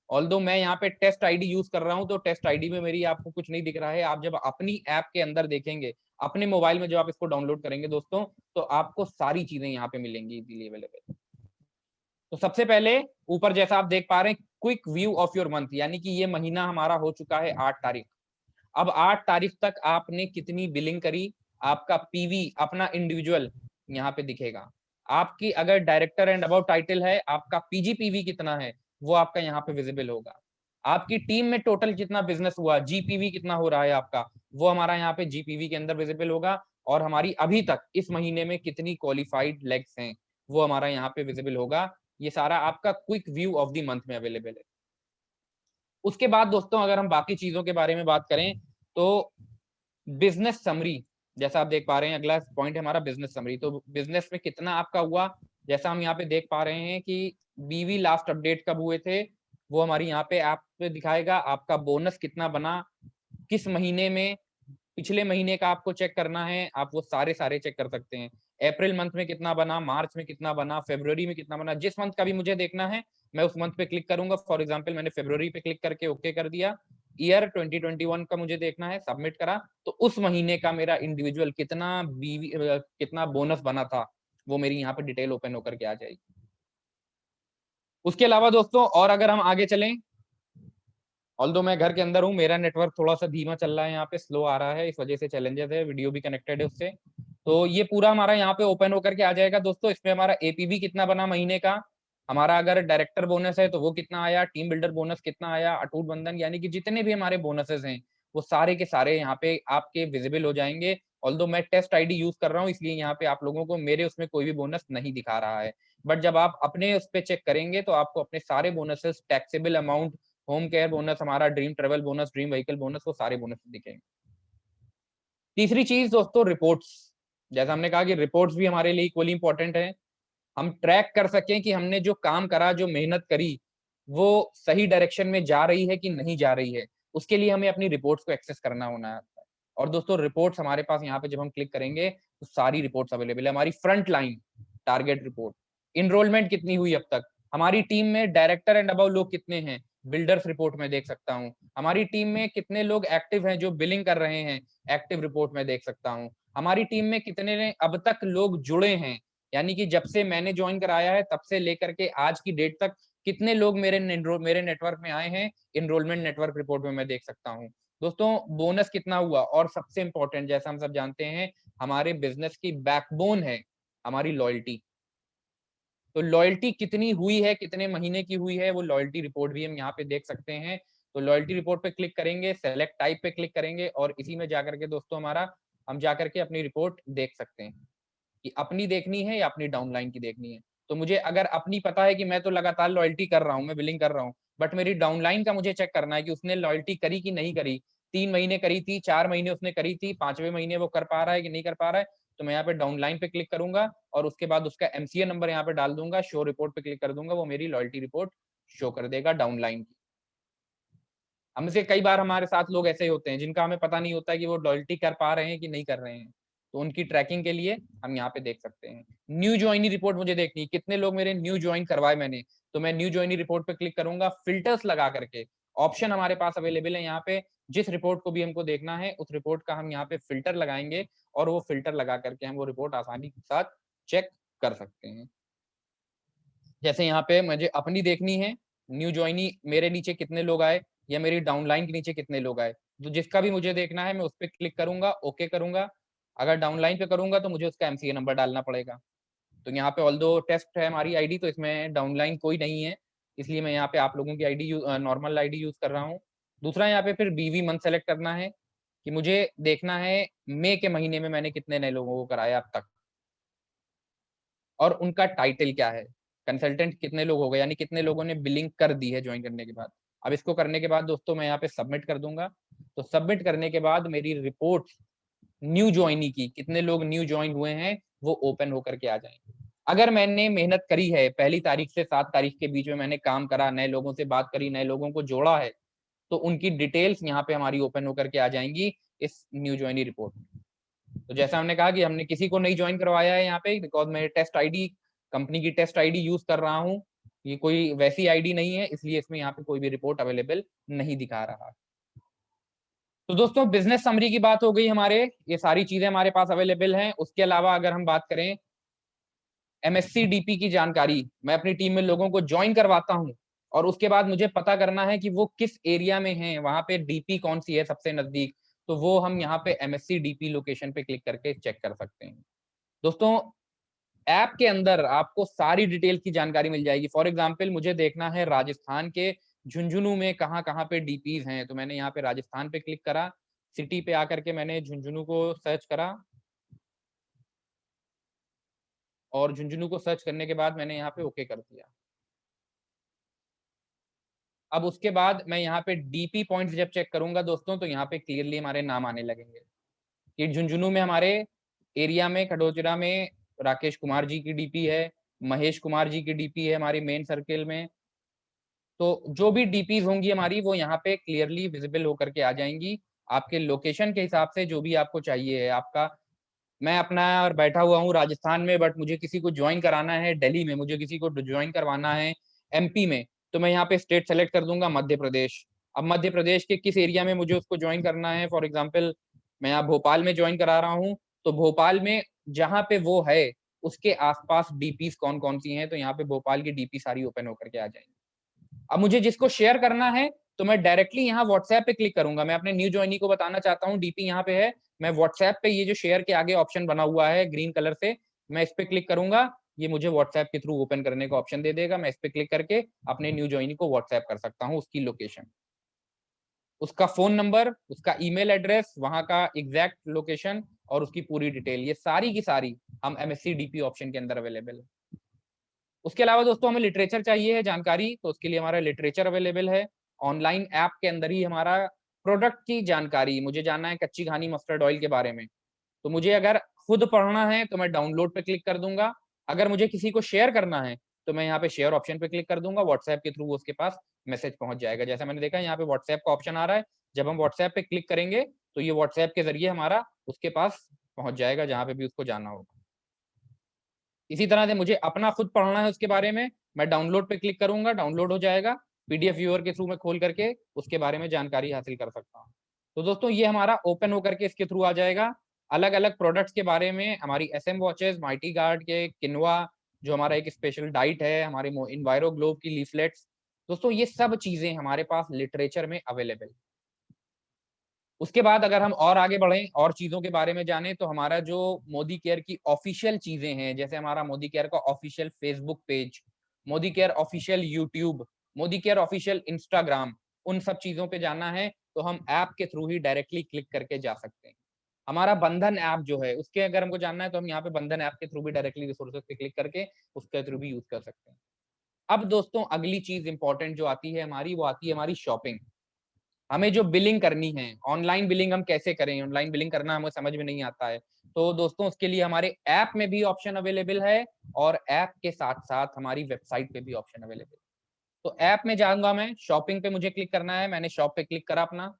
ऑल्दो मैं यहाँ पे टेस्ट आईडी यूज कर रहा हूँ, तो टेस्ट आईडी में मेरी आपको कुछ नहीं दिख रहा है। आप जब अपनी ऐप के अंदर देखेंगे, अपने मोबाइल में जब आप इसको डाउनलोड करेंगे दोस्तों, तो आपको सारी चीजें यहाँ पे मिलेंगी इजीली अवेलेबल। तो सबसे पहले ऊपर जैसा आप देख पा रहे हैं, quick view of your month, यानी कि ये महीना हमारा हो चुका है 8 तारीख। अब 8 तारीख तक आपने कितनी बिलिंग करी, आपका पीवी अपना इंडिविजुअल यहाँ पे दिखेगा। आपकी अगर डायरेक्टर एंड अबाउट टाइटल है, आपका पीजीपीवी कितना है वो आपका यहाँ पे विजिबल होगा। आपकी टीम में टोटल कितना बिजनेस हुआ, जीपीवी कितना हो रहा है आपका, वो हमारा यहाँ पे जीपीवी के अंदर विजिबल होगा। और हमारी अभी तक इस महीने में कितनी क्वालिफाइड लेग्स हैं वो हमारा यहाँ पे विजिबल होगा। ये सारा आपका quick view of the month में अवेलेबल है। उसके बाद दोस्तों अगर हम बाकी चीजों के बारे में बात करें तो बिजनेस समरी, जैसा आप देख पा रहे हैं, अगला पॉइंट है हमारा बिजनेस समरी। तो बिजनेस में कितना आपका हुआ, जैसा हम यहाँ पे देख पा रहे हैं कि बीवी लास्ट अपडेट कब हुए थे वो हमारी यहाँ पे ऐप पे दिखाएगा। आपका बोनस कितना बना, किस महीने में, पिछले महीने का आपको चेक करना है, आप वो सारे चेक कर सकते हैं। अप्रैल मंथ में कितना बना, मार्च में कितना बना, फरवरी में कितना बना, जिस मंथ का भी मुझे देखना है मैं उस मंथ पे क्लिक करूंगा। फॉर एग्जांपल मैंने फरवरी पे क्लिक करके ओके कर दिया। ईयर 2021 का मुझे देखना है, सबमिट करा, तो उस महीने का मेरा इंडिविजुअल कितना बोनस बना था वो मेरी यहाँ पे डिटेल ओपन होकर के आ जाएगी। उसके अलावा दोस्तों और अगर हम आगे चलें, ऑल्दो मैं घर के अंदर हूँ, मेरा नेटवर्क थोड़ा सा धीमा चल रहा है, यहाँ पे स्लो आ रहा है, इस वजह से चैलेंजेस है, वीडियो भी कनेक्टेड है उससे। तो ये पूरा हमारा यहाँ पे ओपन होकर के आ जाएगा दोस्तों। इसमें हमारा एपीवी कितना बना महीने का, हमारा अगर डायरेक्टर बोनस है तो वो कितना आया, टीम बिल्डर बोनस कितना आया, अटूट बंधन, यानी कि जितने भी हमारे बोनसेस हैं वो सारे के सारे यहाँ पे आपके विजिबल हो जाएंगे। ऑल्दो मैं टेस्ट आईडी यूज कर रहा हूँ, इसलिए यहाँ पे आप लोगों को मेरे उसमें कोई भी बोनस नहीं दिखा रहा है। बट जब आप अपने उस पे चेक करेंगे तो आपको अपने सारे bonuses, taxable amount, home care bonus, हमारा dream travel bonus, dream vehicle bonus, वो सारे बोनस दिखेंगे। तीसरी चीज दोस्तों, रिपोर्ट्स। जैसा हमने कहा कि रिपोर्ट्स भी हमारे लिए इक्वली इंपॉर्टेंट है। हम ट्रैक कर सकें कि हमने जो काम करा, जो मेहनत करी, वो सही डायरेक्शन में जा रही है कि नहीं जा रही है, उसके लिए हमें अपनी रिपोर्ट्स को एक्सेस करना होना है। और दोस्तों रिपोर्ट्स हमारे पास यहाँ पे जब हम क्लिक करेंगे तो सारी रिपोर्ट्स अवेलेबल है। हमारी front line target report, enrolment कितनी हुई अब तक, हमारी टीम में डायरेक्टर एंड अबव लोग कितने हैं, बिल्डर्स रिपोर्ट में देख सकता हूँ। हमारी टीम में कितने लोग एक्टिव हैं जो बिलिंग कर रहे हैं, एक्टिव रिपोर्ट में देख सकता हूँ। हमारी टीम में कितने अब तक लोग जुड़े हैं, यानी कि जब से मैंने ज्वाइन कराया है तब से लेकर के आज की डेट तक कितने लोग मेरे नेटवर्क में आए हैं, इनरोलमेंट नेटवर्क रिपोर्ट में मैं देख सकता हूँ। दोस्तों बोनस कितना हुआ, और सबसे इंपॉर्टेंट, जैसा हम सब जानते हैं हमारे बिजनेस की बैकबोन है हमारी लॉयल्टी। तो लॉयल्टी कितनी हुई है, कितने महीने की हुई है, वो लॉयल्टी रिपोर्ट भी हम यहाँ पे देख सकते हैं। तो लॉयल्टी रिपोर्ट पे क्लिक करेंगे, सेलेक्ट टाइप पे क्लिक करेंगे, और इसी में जाकर के दोस्तों हम जाकर के अपनी रिपोर्ट देख सकते हैं कि अपनी देखनी है या अपनी डाउनलाइन की देखनी है। तो मुझे अगर अपनी पता है कि मैं तो लगातार लॉयल्टी कर रहा हूँ, मैं बिलिंग कर रहा हूँ, बट मेरी डाउनलाइन का मुझे चेक करना है कि उसने लॉयल्टी करी कि नहीं करी। 3 महीने करी थी, 4 महीने उसने करी थी, 5वें महीने वो कर पा रहा है कि नहीं कर पा रहा है। तो मैं यहाँ पे डाउनलाइन पे क्लिक करूंगा और उसके बाद उसका एमसीए नंबर यहाँ पे डाल दूंगा, शो रिपोर्ट पे क्लिक कर दूंगा, वो मेरी लॉयल्टी रिपोर्ट शो कर देगा डाउनलाइन की। हम से कई बार हमारे साथ लोग ऐसे होते हैं जिनका हमें पता नहीं होता है कि वो लॉयल्टी कर पा रहे हैं कि नहीं कर रहे हैं। तो उनकी ट्रैकिंग के लिए हम यहाँ पे देख सकते हैं। न्यू ज्वाइनी रिपोर्ट मुझे देखनी है, कितने लोग मेरे न्यू ज्वाइन करवाए मैंने। तो मैं न्यू ज्वाइनी रिपोर्ट पे क्लिक करूंगा, फिल्टर्स लगा करके ऑप्शन हमारे पास अवेलेबल है यहाँ पे। जिस रिपोर्ट को भी हमको देखना है उस रिपोर्ट का हम यहाँ पे फिल्टर लगाएंगे और वो फिल्टर लगा करके हम वो रिपोर्ट आसानी के साथ चेक कर सकते हैं। जैसे यहाँ पे मुझे अपनी देखनी है, न्यू ज्वाइनी मेरे नीचे कितने लोग आए या मेरी डाउनलाइन के नीचे कितने लोग आए, तो जिसका भी मुझे देखना है मैं उस पर क्लिक करूंगा, ओके करूंगा। अगर डाउनलाइन पे करूंगा तो मुझे उसका एमसीए नंबर डालना पड़ेगा। तो यहाँ पे ऑल्दो टेस्ट है हमारी आईडी, तो इसमें डाउनलाइन कोई नहीं है, इसलिए मैं यहाँ पे आप लोगों की आईडी नॉर्मल आईडी यूज कर रहा हूँ। दूसरा यहाँ पे फिर बीवी मंथ सेलेक्ट करना है कि मुझे देखना है मई के महीने में मैंने कितने नए लोगों को कराया अब तक, और उनका टाइटल क्या है, कंसल्टेंट कितने लोग हो गए, यानी कितने लोगों ने बिलिंग कर दी है ज्वाइन करने के बाद। अब इसको करने के बाद दोस्तों मैं यहाँ पे सबमिट कर दूंगा। तो सबमिट करने के बाद मेरी रिपोर्ट न्यू ज्वाइनी की, कितने लोग न्यू ज्वाइन हुए हैं, वो ओपन होकर के आ जाएंगे। अगर मैंने मेहनत करी है, 1 तारीख से 7 तारीख के बीच में मैंने काम करा, नए लोगों से बात करी, नए लोगों को जोड़ा है, तो उनकी डिटेल्स यहाँ पे हमारी ओपन होकर के आ जाएंगी इस न्यू ज्वाइनी रिपोर्ट में। तो जैसा हमने कहा कि हमने किसी को नहीं ज्वाइन करवाया है यहाँ पे, बिकॉज मैं टेस्ट आईडी, कंपनी की टेस्ट आईडी यूज कर रहा हूँ, ये कोई वैसी आईडी नहीं है, इसलिए इसमें यहाँ पे कोई भी रिपोर्ट अवेलेबल नहीं दिखा रहा। तो दोस्तों बिजनेस समरी की बात हो गई हमारे, ये सारी चीजें हमारे पास अवेलेबल हैं। उसके अलावा अगर हम बात करें एमएससी डीपी की जानकारी, मैं अपनी टीम में लोगों को ज्वाइन करवाता हूँ और उसके बाद मुझे पता करना है कि वो किस एरिया में है, वहां पे डीपी कौन सी है सबसे नजदीक, तो वो हम यहाँ पे एमएससी डीपी लोकेशन पे क्लिक करके चेक कर सकते हैं। दोस्तों ऐप के अंदर आपको सारी डिटेल की जानकारी मिल जाएगी। फॉर एग्जाम्पल मुझे देखना है राजस्थान के झुंझुनू में कहाँ कहाँ पे डीपीज हैं, तो मैंने यहाँ पे राजस्थान पे क्लिक करा, सिटी पे आकर के मैंने झुंझुनू को सर्च करा, और झुंझुनू को सर्च करने के बाद मैंने यहाँ पे ओके कर दिया। अब उसके बाद मैं यहाँ पे डीपी पॉइंट्स जब चेक करूंगा दोस्तों, तो यहाँ पे क्लियरली हमारे नाम आने लगेंगे कि झुंझुनू में हमारे एरिया में खडोजरा में राकेश कुमार जी की डीपी है, महेश कुमार जी की डीपी है हमारी मेन सर्किल में। तो जो भी डीपीज होंगी हमारी वो यहाँ पे क्लियरली विजिबल होकर के आ जाएंगी आपके लोकेशन के हिसाब से, जो भी आपको चाहिए है आपका। मैं अपना और बैठा हुआ हूँ राजस्थान में, बट मुझे किसी को ज्वाइन कराना है दिल्ली में, मुझे किसी को ज्वाइन करवाना है एमपी में, तो मैं यहाँ पे स्टेट सेलेक्ट कर दूंगा मध्य प्रदेश। अब मध्य प्रदेश के किस एरिया में मुझे उसको ज्वाइन करना है, फॉर एग्जाम्पल मैं यहाँ भोपाल में ज्वाइन करा रहा हूँ, तो भोपाल में जहाँ पे वो है उसके आसपास डीपीज कौन कौन सी हैं, तो यहाँ पे भोपाल की डीपी सारी ओपन होकर के आ जाएंगी। अब मुझे जिसको शेयर करना है तो मैं डायरेक्टली यहाँ व्हाट्सएप पे क्लिक करूंगा, मैं अपने न्यू ज्वाइनी को बताना चाहता हूँ डीपी यहाँ पे है, मैं व्हाट्सएप पे ये जो शेयर के आगे ऑप्शन बना हुआ है ग्रीन कलर से, मैं इस पे क्लिक करूंगा, ये मुझे व्हाट्सएप के थ्रू ओपन करने का ऑप्शन दे देगा। मैं इस पे क्लिक करके अपने न्यू ज्वाइनी को व्हाट्सएप कर सकता हूँ, उसकी लोकेशन, उसका फोन नंबर, उसका ईमेल एड्रेस, वहां का एग्जैक्ट लोकेशन और उसकी पूरी डिटेल, ये सारी की सारी हम एमएससी डीपी ऑप्शन के अंदर अवेलेबल है। उसके अलावा दोस्तों हमें लिटरेचर चाहिए है जानकारी, तो उसके लिए हमारा लिटरेचर अवेलेबल है ऑनलाइन ऐप के अंदर ही। हमारा प्रोडक्ट की जानकारी मुझे जानना है कच्ची घानी मस्टर्ड ऑयल के बारे में, तो मुझे अगर खुद पढ़ना है तो मैं डाउनलोड पे क्लिक कर दूंगा, अगर मुझे किसी को शेयर करना है तो मैं यहाँ पे शेयर ऑप्शन पे क्लिक कर दूंगा, व्हाट्सएप के थ्रू उसके पास मैसेज पहुंच जाएगा। जैसा मैंने देखा यहाँ पे व्हाट्सएप का ऑप्शन आ रहा है, जब हम व्हाट्सएप पे क्लिक करेंगे तो ये व्हाट्सएप के जरिए हमारा उसके पास पहुंच जाएगा जहाँ पे भी उसको जाना होगा। इसी तरह से मुझे अपना खुद पढ़ना है उसके बारे में, मैं डाउनलोड पे क्लिक करूंगा, डाउनलोड हो जाएगा, पीडीएफ व्यूअर के थ्रू मैं खोल करके उसके बारे में जानकारी हासिल कर सकता हूँ। तो दोस्तों ये हमारा ओपन होकर के इसके थ्रू आ जाएगा। अलग अलग प्रोडक्ट्स के बारे में हमारी एसएम वॉचेस, माइटी गार्ड के, किनवा, जो हमारा एक स्पेशल डाइट है, हमारे इन्वायरो ग्लोब की लीफलेट्स, दोस्तों ये सब चीजें हमारे पास लिटरेचर में अवेलेबल। उसके बाद अगर हम और आगे बढ़ें और चीजों के बारे में जानें, तो हमारा जो मोदी केयर की ऑफिशियल चीजें हैं, जैसे हमारा मोदी केयर का official Facebook page, Modi care official YouTube, Modi care official Instagram, उन सब चीजों पे जाना है तो हम ऐप के थ्रू ही डायरेक्टली क्लिक करके जा सकते हैं। हमारा बंधन ऐप जो है, उसके अगर हमको जानना है तो हम यहाँ पे बंधन ऐप के थ्रू भी डायरेक्टली रिसोर्सेज पे क्लिक करके उसके थ्रू भी यूज कर सकते हैं। अब दोस्तों अगली चीज इंपॉर्टेंट जो आती है हमारी, वो आती है हमारी शॉपिंग। हमें जो बिलिंग करनी है, ऑनलाइन बिलिंग हम कैसे करें, ऑनलाइन बिलिंग करना हमें समझ में नहीं आता है, तो दोस्तों उसके लिए हमारे ऐप में भी ऑप्शन अवेलेबल है और ऐप के साथ साथ हमारी वेबसाइट पे भी ऑप्शन अवेलेबल है। तो ऐप में जाऊंगा मैं, शॉपिंग पे मुझे क्लिक करना है, मैंने शॉप पे क्लिक करा, अपना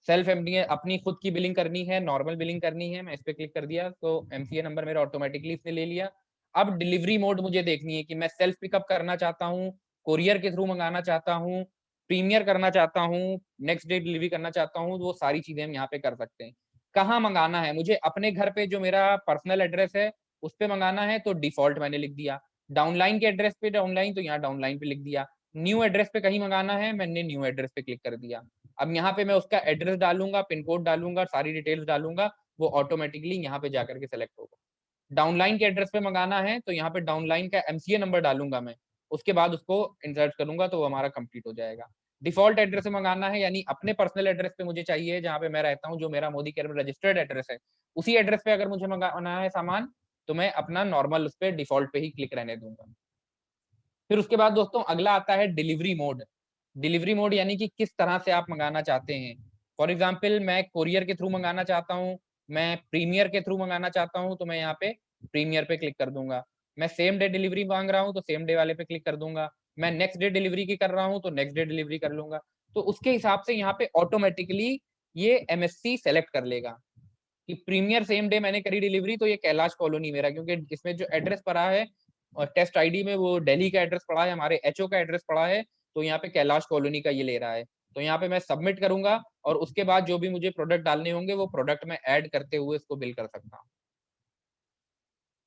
सेल्फ एमडी अपनी खुद की बिलिंग करनी है, नॉर्मल बिलिंग करनी है, मैं इस पे क्लिक कर दिया तो एमसीए नंबर मेरा ऑटोमेटिकली इसने ले लिया। अब डिलीवरी मोड मुझे देखनी है कि मैं सेल्फ पिकअप करना चाहता हूँ, कोरियर के थ्रू मंगाना चाहता हूँ, प्रीमियर करना चाहता हूँ, नेक्स्ट डे डिलीवरी करना चाहता हूँ, वो सारी चीजें हम यहाँ पे कर सकते हैं। कहाँ मंगाना है, मुझे अपने घर पे जो मेरा पर्सनल एड्रेस है उस पे मंगाना है तो डिफॉल्ट मैंने लिख दिया, डाउनलाइन के एड्रेस पे डाउनलाइन तो यहाँ डाउनलाइन पे लिख दिया, न्यू एड्रेस पे कहीं मंगाना है मैंने न्यू एड्रेस पे क्लिक कर दिया। अब यहाँ पे मैं उसका एड्रेस डालूंगा, पिन कोड डालूंगा, सारी डिटेल्स डालूंगा, वो ऑटोमेटिकली यहाँ पे जाकर के सेलेक्ट होगा। डाउनलाइन के एड्रेस पे मंगाना है तो यहाँ पे डाउनलाइन का एमसीए नंबर डालूंगा मैं, उसके बाद उसको इंसर्ट करूंगा तो वो हमारा कंप्लीट हो जाएगा। डिफॉल्ट एड्रेस पे मंगाना है यानी अपने पर्सनल एड्रेस पे मुझे चाहिए जहाँ पे मैं रहता हूँ, जो मेरा मोदी केयर में रजिस्टर्ड एड्रेस है, उसी एड्रेस पे अगर मुझे मंगाना है सामान तो मैं अपना नॉर्मल उस पर डिफॉल्ट पे ही क्लिक रहने दूंगा। फिर उसके बाद दोस्तों अगला आता है डिलीवरी मोड। डिलीवरी मोड यानी कि किस तरह से आप मंगाना चाहते हैं। फॉर एग्जाम्पल मैं कोरियर के थ्रू मंगाना चाहता हूँ, मैं प्रीमियर के थ्रू मंगाना चाहता हूँ तो मैं यहाँ पे प्रीमियर पे क्लिक कर दूंगा, मैं सेम डे डिलीवरी मांग रहा हूँ तो सेम डे वाले पे क्लिक कर दूंगा, मैं नेक्स्ट डे डिलीवरी की कर रहा हूँ तो नेक्स्ट डे डिलीवरी कर लूंगा। तो उसके हिसाब से यहाँ पे ऑटोमेटिकली ये एमएससी सेलेक्ट कर लेगा कि प्रीमियर सेम डे मैंने करी डिलीवरी तो ये कैलाश कॉलोनी मेरा, क्योंकि इसमें जो एड्रेस पड़ा है और टेस्ट आईडी में वो दिल्ली का एड्रेस पड़ा है, हमारे एचओ का एड्रेस पड़ा है, तो यहाँ पे कैलाश कॉलोनी का ये ले रहा है। तो यहाँ पे मैं सबमिट करूंगा और उसके बाद जो भी मुझे प्रोडक्ट डालने होंगे वो प्रोडक्ट में ऐड करते हुए इसको बिल कर सकता हूँ।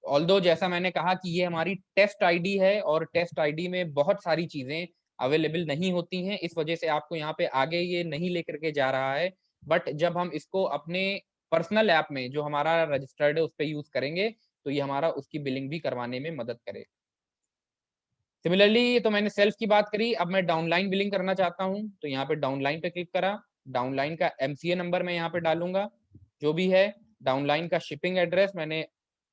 ऑल्दो जैसा मैंने कहा कि ये हमारी टेस्ट आईडी है और टेस्ट आईडी में बहुत सारी चीजें अवेलेबल नहीं होती हैं, इस वजह से आपको यहाँ पे आगे ये नहीं लेकर के जा रहा है। बट जब हम इसको अपने पर्सनल ऐप में जो हमारा रजिस्टर्ड है उस पर यूज करेंगे तो ये हमारा उसकी बिलिंग भी करवाने में मदद करेगा। सिमिलरली तो मैंने सेल्फ की बात करी, अब मैं डाउनलाइन बिलिंग करना चाहता हूँ तो यहाँ पे डाउनलाइन पे क्लिक करा, डाउनलाइन का एमसीए नंबर मैं यहाँ पे डालूंगा जो भी है, डाउनलाइन का शिपिंग एड्रेस मैंने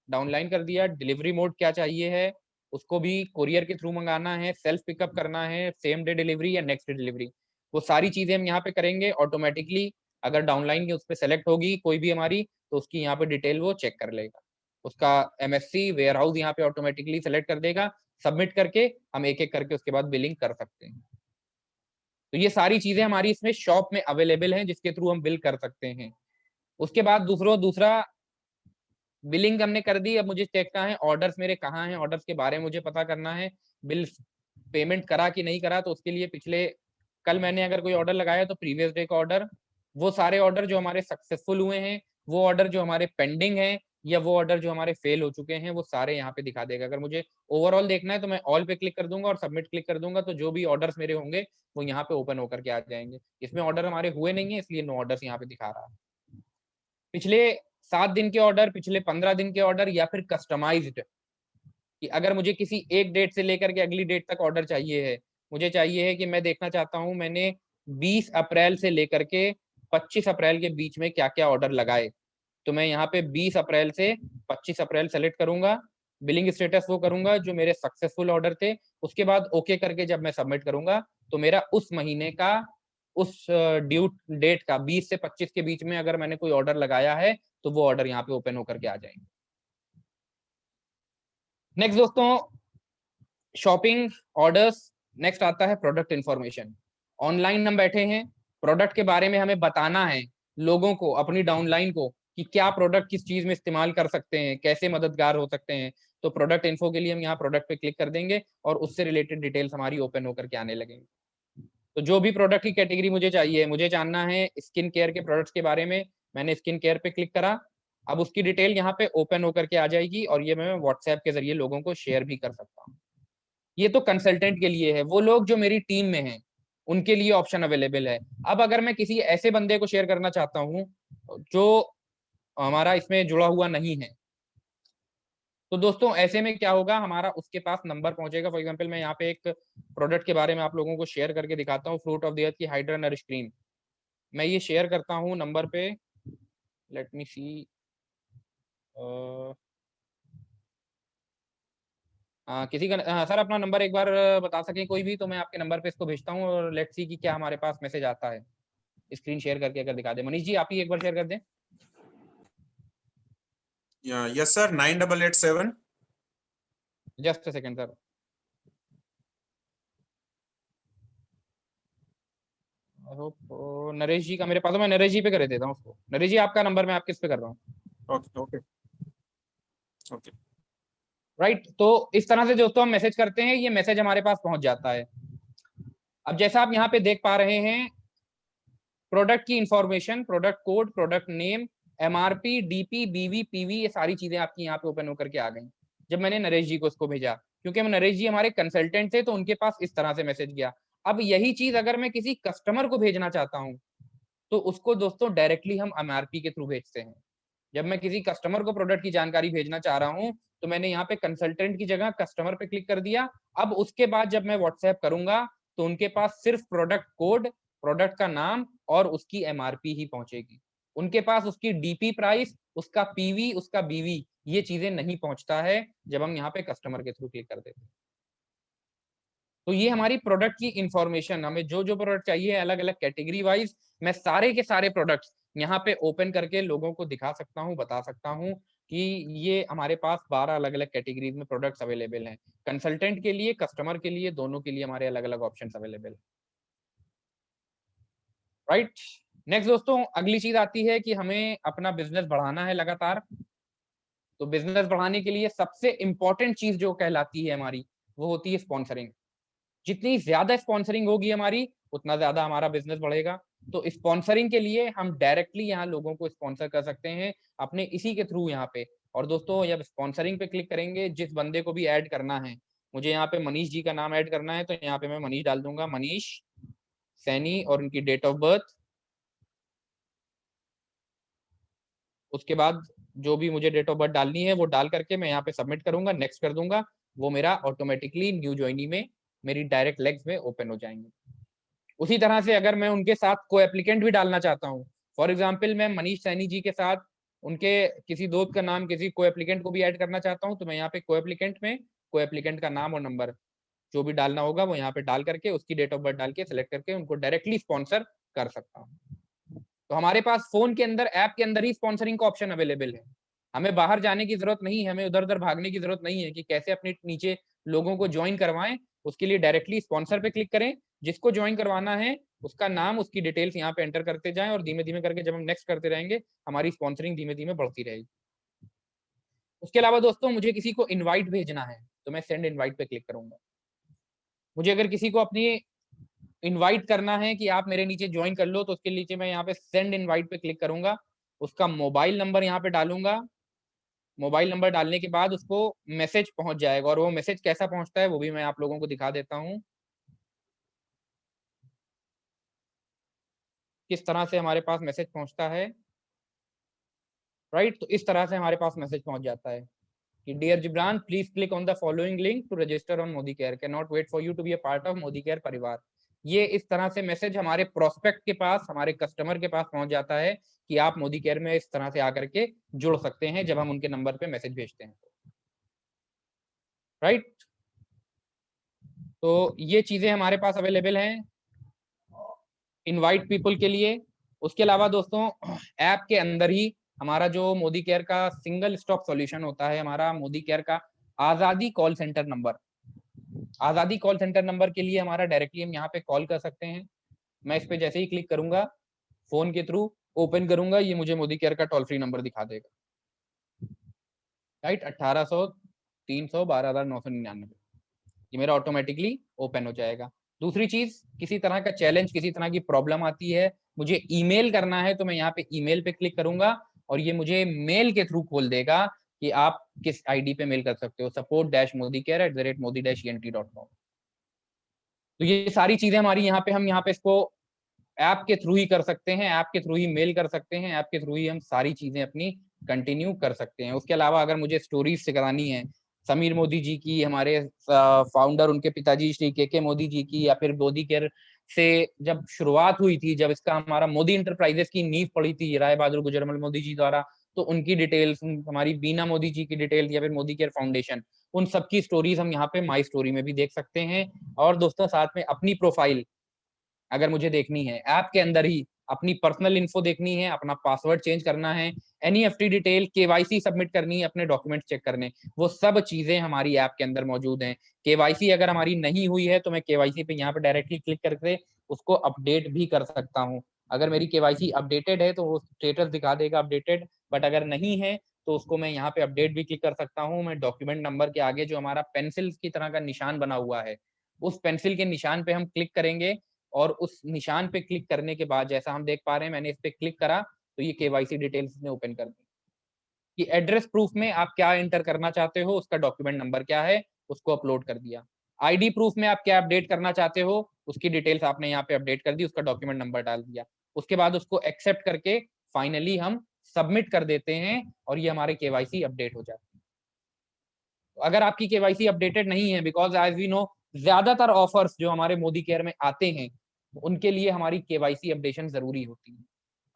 डाउनलाइन कर दिया, डिलीवरी मोड क्या चाहिए है, उसको भी कोरियर के थ्रू मंगाना है, सेल्फ पिकअप करना है, सेम डे डिलीवरी या नेक्स्ट डे डिलीवरी, वो सारी चीजें हम यहाँ पे करेंगे ऑटोमेटिकली। अगर डाउनलाइन की उस पर सेलेक्ट होगी कोई भी हमारी तो उसकी यहाँ पे डिटेल वो चेक कर लेगा, उसका एमएससी वेयर हाउस यहाँ पे ऑटोमेटिकली सेलेक्ट कर देगा, सबमिट करके हम एक एक करके उसके बाद बिलिंग कर सकते हैं। तो ये सारी चीजें हमारी इसमें शॉप में अवेलेबल हैं जिसके थ्रू हम बिल कर सकते हैं। उसके बाद दूसरा बिलिंग हमने कर दी, अब मुझे देखना है ऑर्डर्स मेरे कहाँ हैं, ऑर्डर्स के बारे में मुझे पता करना है, बिल पेमेंट करा कि नहीं करा, तो उसके लिए पिछले कल मैंने अगर कोई ऑर्डर लगाया तो प्रीवियस डे का ऑर्डर, वो सारे ऑर्डर जो हमारे सक्सेसफुल हुए हैं, वो ऑर्डर जो हमारे पेंडिंग है या वो ऑर्डर जो हमारे फेल हो चुके हैं वो सारे यहाँ पे दिखा देगा। अगर मुझे ओवरऑल देखना है तो मैं ऑल पे क्लिक कर दूंगा और सबमिट क्लिक कर दूंगा, तो जो भी ऑर्डर्स मेरे होंगे वो यहाँ पे ओपन होकर के आ जाएंगे। इसमें ऑर्डर हमारे हुए नहीं है इसलिए नो ऑर्डर्स यहाँ पे दिखा रहा है। पिछले 7 दिन के ऑर्डर, पिछले 15 दिन के ऑर्डर या फिर कस्टमाइज्ड, कि अगर मुझे किसी एक डेट से लेकर के अगली डेट तक ऑर्डर चाहिए है, मुझे चाहिए है कि मैं देखना चाहता हूं मैंने 20 अप्रैल से लेकर के 25 अप्रैल के बीच में क्या क्या ऑर्डर लगाए, तो मैं यहाँ पे 20 अप्रैल से 25 अप्रैल सेलेक्ट करूंगा, बिलिंग स्टेटस वो करूंगा जो मेरे सक्सेसफुल ऑर्डर थे, उसके बाद ओके करके जब मैं सबमिट करूंगा तो मेरा उस महीने का उस ड्यू डेट का 20 से 25 के बीच में अगर मैंने कोई ऑर्डर लगाया है तो वो ऑर्डर यहाँ पे ओपन होकर के आ जाएंगे। नेक्स्ट दोस्तों शॉपिंग ऑर्डर्स, नेक्स्ट आता है प्रोडक्ट इंफॉर्मेशन। ऑनलाइन हम बैठे हैं, प्रोडक्ट के बारे में हमें बताना है लोगों को, अपनी डाउनलाइन को, कि क्या प्रोडक्ट किस चीज में इस्तेमाल कर सकते हैं, कैसे मददगार हो सकते हैं। तो प्रोडक्ट इन्फो के लिए हम यहाँ प्रोडक्ट पे क्लिक कर देंगे और उससे रिलेटेड डिटेल्स हमारी ओपन होकर के आने लगेंगे। तो जो भी प्रोडक्ट की कैटेगरी मुझे चाहिए, मुझे जानना है स्किन केयर के प्रोडक्ट्स के बारे में, मैंने स्किन केयर पे क्लिक करा, अब उसकी डिटेल यहाँ पे ओपन होकर के आ जाएगी और ये मैं व्हाट्सएप के जरिए लोगों को शेयर भी कर सकता हूँ। ये तो कंसल्टेंट के लिए है, वो लोग जो मेरी टीम में हैं उनके लिए ऑप्शन अवेलेबल है। अब अगर मैं किसी ऐसे बंदे को शेयर करना चाहता हूँ जो हमारा इसमें जुड़ा हुआ नहीं है, तो दोस्तों ऐसे में क्या होगा, हमारा उसके पास नंबर पहुंचेगा। फॉर एग्जांपल मैं यहाँ पे एक प्रोडक्ट के बारे में आप लोगों को शेयर करके दिखाता हूँ, फ्रूट ऑफ द अर्थ की हाइड्रा नरिश क्रीम। मैं ये शेयर करता हूँ नंबर पे, लेट मी सी, किसी का सर अपना नंबर एक बार बता सकें कोई भी, तो मैं आपके नंबर पे इसको भेजता हूँ और लेट्स सी कि क्या हमारे पास मैसेज आता है। स्क्रीन शेयर करके अगर दिखा दे मनीष जी, आप ही एक बार शेयर कर दें। Yes sir, 9887। Just a second sir. I hope Naresh ji का मेरे पास, तो मैं नरेश जी पे कर देता हूँ उसको। नरेश जी आपका नंबर मैं आप किस पे कर रहा हूँ? Okay okay okay. राइट, तो इस तरह से दोस्तों हम मैसेज करते हैं, ये मैसेज हमारे पास पहुंच जाता है। अब जैसा आप यहाँ पे देख पा रहे हैं, प्रोडक्ट की information, product code, product name, MRP, DP, बीवी, पीवी, ये सारी चीजें आपकी यहाँ पे ओपन होकर के आ गई जब मैंने नरेश जी को इसको भेजा। क्योंकि नरेश जी हमारे कंसल्टेंट थे तो उनके पास इस तरह से मैसेज गया। अब यही चीज अगर मैं किसी कस्टमर को भेजना चाहता हूँ तो उसको दोस्तों डायरेक्टली हम एमआरपी के थ्रू भेजते हैं। जब मैं किसी कस्टमर को प्रोडक्ट की जानकारी भेजना चाह रहा हूं तो मैंने यहाँ पे कंसल्टेंट की जगह कस्टमर पे क्लिक कर दिया। अब उसके बाद जब मैं व्हाट्सएप करूंगा तो उनके पास सिर्फ प्रोडक्ट कोड, प्रोडक्ट का नाम और उसकी एमआरपी ही पहुंचेगी। उनके पास उसकी डीपी प्राइस, उसका पीवी, उसका बीवी, ये चीजें नहीं पहुंचता है जब हम यहाँ पे कस्टमर के थ्रू क्लिक कर देते हैं। तो ये हमारी प्रोडक्ट की इंफॉर्मेशन, हमें जो जो प्रोडक्ट चाहिए अलग अलग कैटेगरी वाइज मैं सारे के सारे प्रोडक्ट्स यहाँ पे ओपन करके लोगों को दिखा सकता हूँ, बता सकता हूँ कि ये हमारे पास 12 अलग अलग कैटेगरीज में प्रोडक्ट्स अवेलेबल हैं। कंसल्टेंट के लिए, कस्टमर के लिए, दोनों के लिए हमारे अलग अलग ऑप्शंस अवेलेबल है। राइट, नेक्स्ट दोस्तों अगली चीज आती है कि हमें अपना बिजनेस बढ़ाना है लगातार। तो बिजनेस बढ़ाने के लिए सबसे इंपॉर्टेंट चीज जो कहलाती है हमारी, वो होती है स्पॉन्सरिंग। जितनी ज्यादा स्पॉन्सरिंग होगी हमारी उतना ज्यादा हमारा बिजनेस बढ़ेगा। तो स्पॉन्सरिंग के लिए हम डायरेक्टली यहाँ लोगों को स्पॉन्सर कर सकते हैं अपने इसी के थ्रू यहाँ पे। और दोस्तों जब स्पॉन्सरिंग पे क्लिक करेंगे, जिस बंदे को भी ऐड करना है, मुझे यहाँ पे मनीष जी का नाम ऐड करना है तो यहाँ पे मैं मनीष डाल दूंगा, मनीष सैनी, और उनकी डेट ऑफ बर्थ। उसके बाद जो भी मुझे डेट ऑफ बर्थ डालनी है वो डाल करके मैं यहाँ पे सबमिट करूंगा, नेक्स्ट कर दूंगा। वो मेरा ऑटोमेटिकली न्यू ज्वाइनी में मेरी डायरेक्ट लेग्स में ओपन हो जाएंगे। उसी तरह से अगर मैं उनके साथ को एप्लीकेंट भी डालना चाहता हूँ, फॉर एग्जाम्पल मैं मनीष सैनी जी के साथ उनके किसी दोस्त का नाम, किसी को एप्लीकेंट को भी ऐड करना चाहता हूँ, तो मैं यहाँ पे को एप्लीकेंट में को एप्लीकेंट का नाम और नंबर जो भी डालना होगा वो यहाँ पे डाल करके उसकी डेट ऑफ बर्थ डाल के सिलेक्ट करके उनको डायरेक्टली स्पॉन्सर कर सकता हूँ। तो हमारे पास फोन के अंदर, ऐप के अंदर ही स्पॉन्सरिंग का ऑप्शन अवेलेबल है। हमें बाहर जाने की जरूरत नहीं है, हमें उधर उधर भागने की जरूरत नहीं है कि कैसे अपने नीचे लोगों को ज्वाइन करवाएं। उसके लिए डायरेक्टली स्पॉन्सर पे क्लिक करें, जिसको ज्वाइन करवाना है उसका नाम, उसकी डिटेल्स यहाँ पे एंटर करते जाएं और धीमे धीमे करके जब हम नेक्स्ट करते रहेंगे हमारी स्पॉन्सरिंग धीमे धीमे बढ़ती रहेगी। उसके अलावा दोस्तों मुझे किसी को इनवाइट भेजना है तो मैं सेंड इनवाइट पे क्लिक करूंगा। मुझे अगर किसी को अपनी इनवाइट करना है कि आप मेरे नीचे ज्वाइन कर लो तो उसके नीचे मैं यहाँ पे सेंड इनवाइट पे क्लिक करूंगा, उसका मोबाइल नंबर यहाँ पे डालूंगा। मोबाइल नंबर डालने के बाद उसको मैसेज पहुंच जाएगा और वो मैसेज कैसा पहुंचता है वो भी मैं आप लोगों को दिखा देता हूँ किस तरह से हमारे पास मैसेज पहुंचता है। राइट, तो इस तरह से हमारे पास मैसेज पहुंच जाता है कि dear Jibran, please click on the following link to register on Modicare, can not wait for you to be a part of Modicare परिवार। ये इस तरह से मैसेज हमारे प्रोस्पेक्ट के पास, हमारे कस्टमर के पास पहुंच जाता है कि आप मोदी केयर में इस तरह से आकर के जुड़ सकते हैं जब हम उनके नंबर पे मैसेज भेजते हैं। राइट, तो ये चीजें हमारे पास अवेलेबल हैं इनवाइट पीपल के लिए। उसके अलावा दोस्तों ऐप के अंदर ही हमारा जो मोदी केयर का सिंगल स्टॉप सॉल्यूशन होता है, हमारा मोदी केयर का आजादी कॉल सेंटर नंबर, आजादी कॉल सेंटर नंबर के लिए हमारा डायरेक्टली हम यहाँ पे कॉल कर सकते हैं। मैं इस पे जैसे ही क्लिक करूंगा, फोन के थ्रू ओपन करूंगा, ये मुझे मोदी केयर का टोल फ्री नंबर दिखा देगा। राइट, 1800-312-999, ये मेरा ऑटोमेटिकली ओपन हो जाएगा। दूसरी चीज, किसी तरह का चैलेंज, किसी तरह की प्रॉब्लम आती है, मुझे ईमेल करना है तो मैं यहाँ पे ईमेल पे क्लिक करूंगा और ये मुझे मेल के थ्रू खोल देगा कि आप किस आईडी पे मेल कर सकते हो, support-modicare@modi-ent.com। तो ये सारी चीजें हमारी यहाँ पे, हम यहाँ पे इसको ऐप के थ्रू ही कर सकते हैं, ऐप के थ्रू ही मेल कर सकते हैं, ऐप के थ्रू ही हम सारी चीजें अपनी कंटिन्यू कर सकते हैं। उसके अलावा अगर मुझे स्टोरीज से करानी है समीर मोदी जी की, हमारे फाउंडर उनके पिताजी श्री के मोदी जी की, या फिर मोदी केयर से जब शुरुआत हुई थी, जब इसका हमारा मोदी इंटरप्राइजेस की नींव पड़ी थी राय बहादुर गुजरमल मोदी जी द्वारा, तो उनकी डिटेल्स, हमारी बीना मोदी जी की डिटेल्स, या फिर मोदी केयर फाउंडेशन, उन सबकी स्टोरीज हम यहाँ पे माई स्टोरी में भी देख सकते हैं। और दोस्तों साथ में अपनी प्रोफाइल अगर मुझे देखनी है, ऐप के अंदर ही अपनी पर्सनल इन्फो देखनी है, अपना पासवर्ड चेंज करना है, एनईएफटी डिटेल, केवाईसी सबमिट करनी है, अपने डॉक्यूमेंट चेक करने, वो सब चीजें हमारी ऐप के अंदर मौजूद हैं। केवाईसी अगर हमारी नहीं हुई है तो मैं केवाईसी पे यहाँ पे डायरेक्टली क्लिक करके उसको अपडेट भी कर सकता हूँ। अगर मेरी केवाईसी अपडेटेड है तो वो स्टेटस दिखा देगा अपडेटेड, बट अगर नहीं है तो उसको मैं यहाँ पे अपडेट भी क्लिक कर सकता हूँ। मैं डॉक्यूमेंट नंबर के आगे जो हमारा पेंसिल की तरह का निशान बना हुआ है, उस पेंसिल के निशान पे हम क्लिक करेंगे, और उस निशान पे क्लिक करने के बाद जैसा हम देख पा रहे हैं, मैंने इस पे क्लिक करा तो ये केवाईसी डिटेल्स ने ओपन कर दी कि एड्रेस प्रूफ में आप क्या एंटर करना चाहते हो, उसका डॉक्यूमेंट नंबर क्या है, उसको अपलोड कर दिया। आईडी प्रूफ में आप क्या अपडेट करना चाहते हो, उसकी डिटेल्स आपने यहाँ पे अपडेट कर दी, उसका डॉक्यूमेंट नंबर डाल दिया। उसके बाद उसको एक्सेप्ट करके फाइनली हम सबमिट कर देते हैं और ये हमारे केवाईसी अपडेट हो जाती है। अगर आपकी केवाईसी अपडेटेड नहीं है, बिकॉज एज वी नो ज्यादातर ऑफर्स जो हमारे मोदी केयर में आते हैं उनके लिए हमारी केवाईसी अपडेशन जरूरी होती है।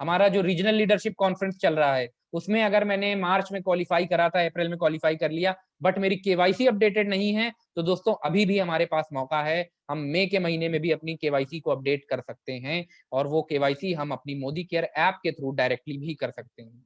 हमारा जो रीजनल लीडरशिप कॉन्फ्रेंस चल रहा है उसमें अगर मैंने मार्च में क्वालिफाई करा था, अप्रैल में क्वालिफाई कर लिया, बट मेरी केवाईसी अपडेटेड नहीं है, तो दोस्तों अभी भी हमारे पास मौका है, हम मई के महीने में भी अपनी केवाईसी को अपडेट कर सकते हैं, और वो केवाईसी हम अपनी मोदी केयर ऐप के थ्रू डायरेक्टली भी कर सकते हैं।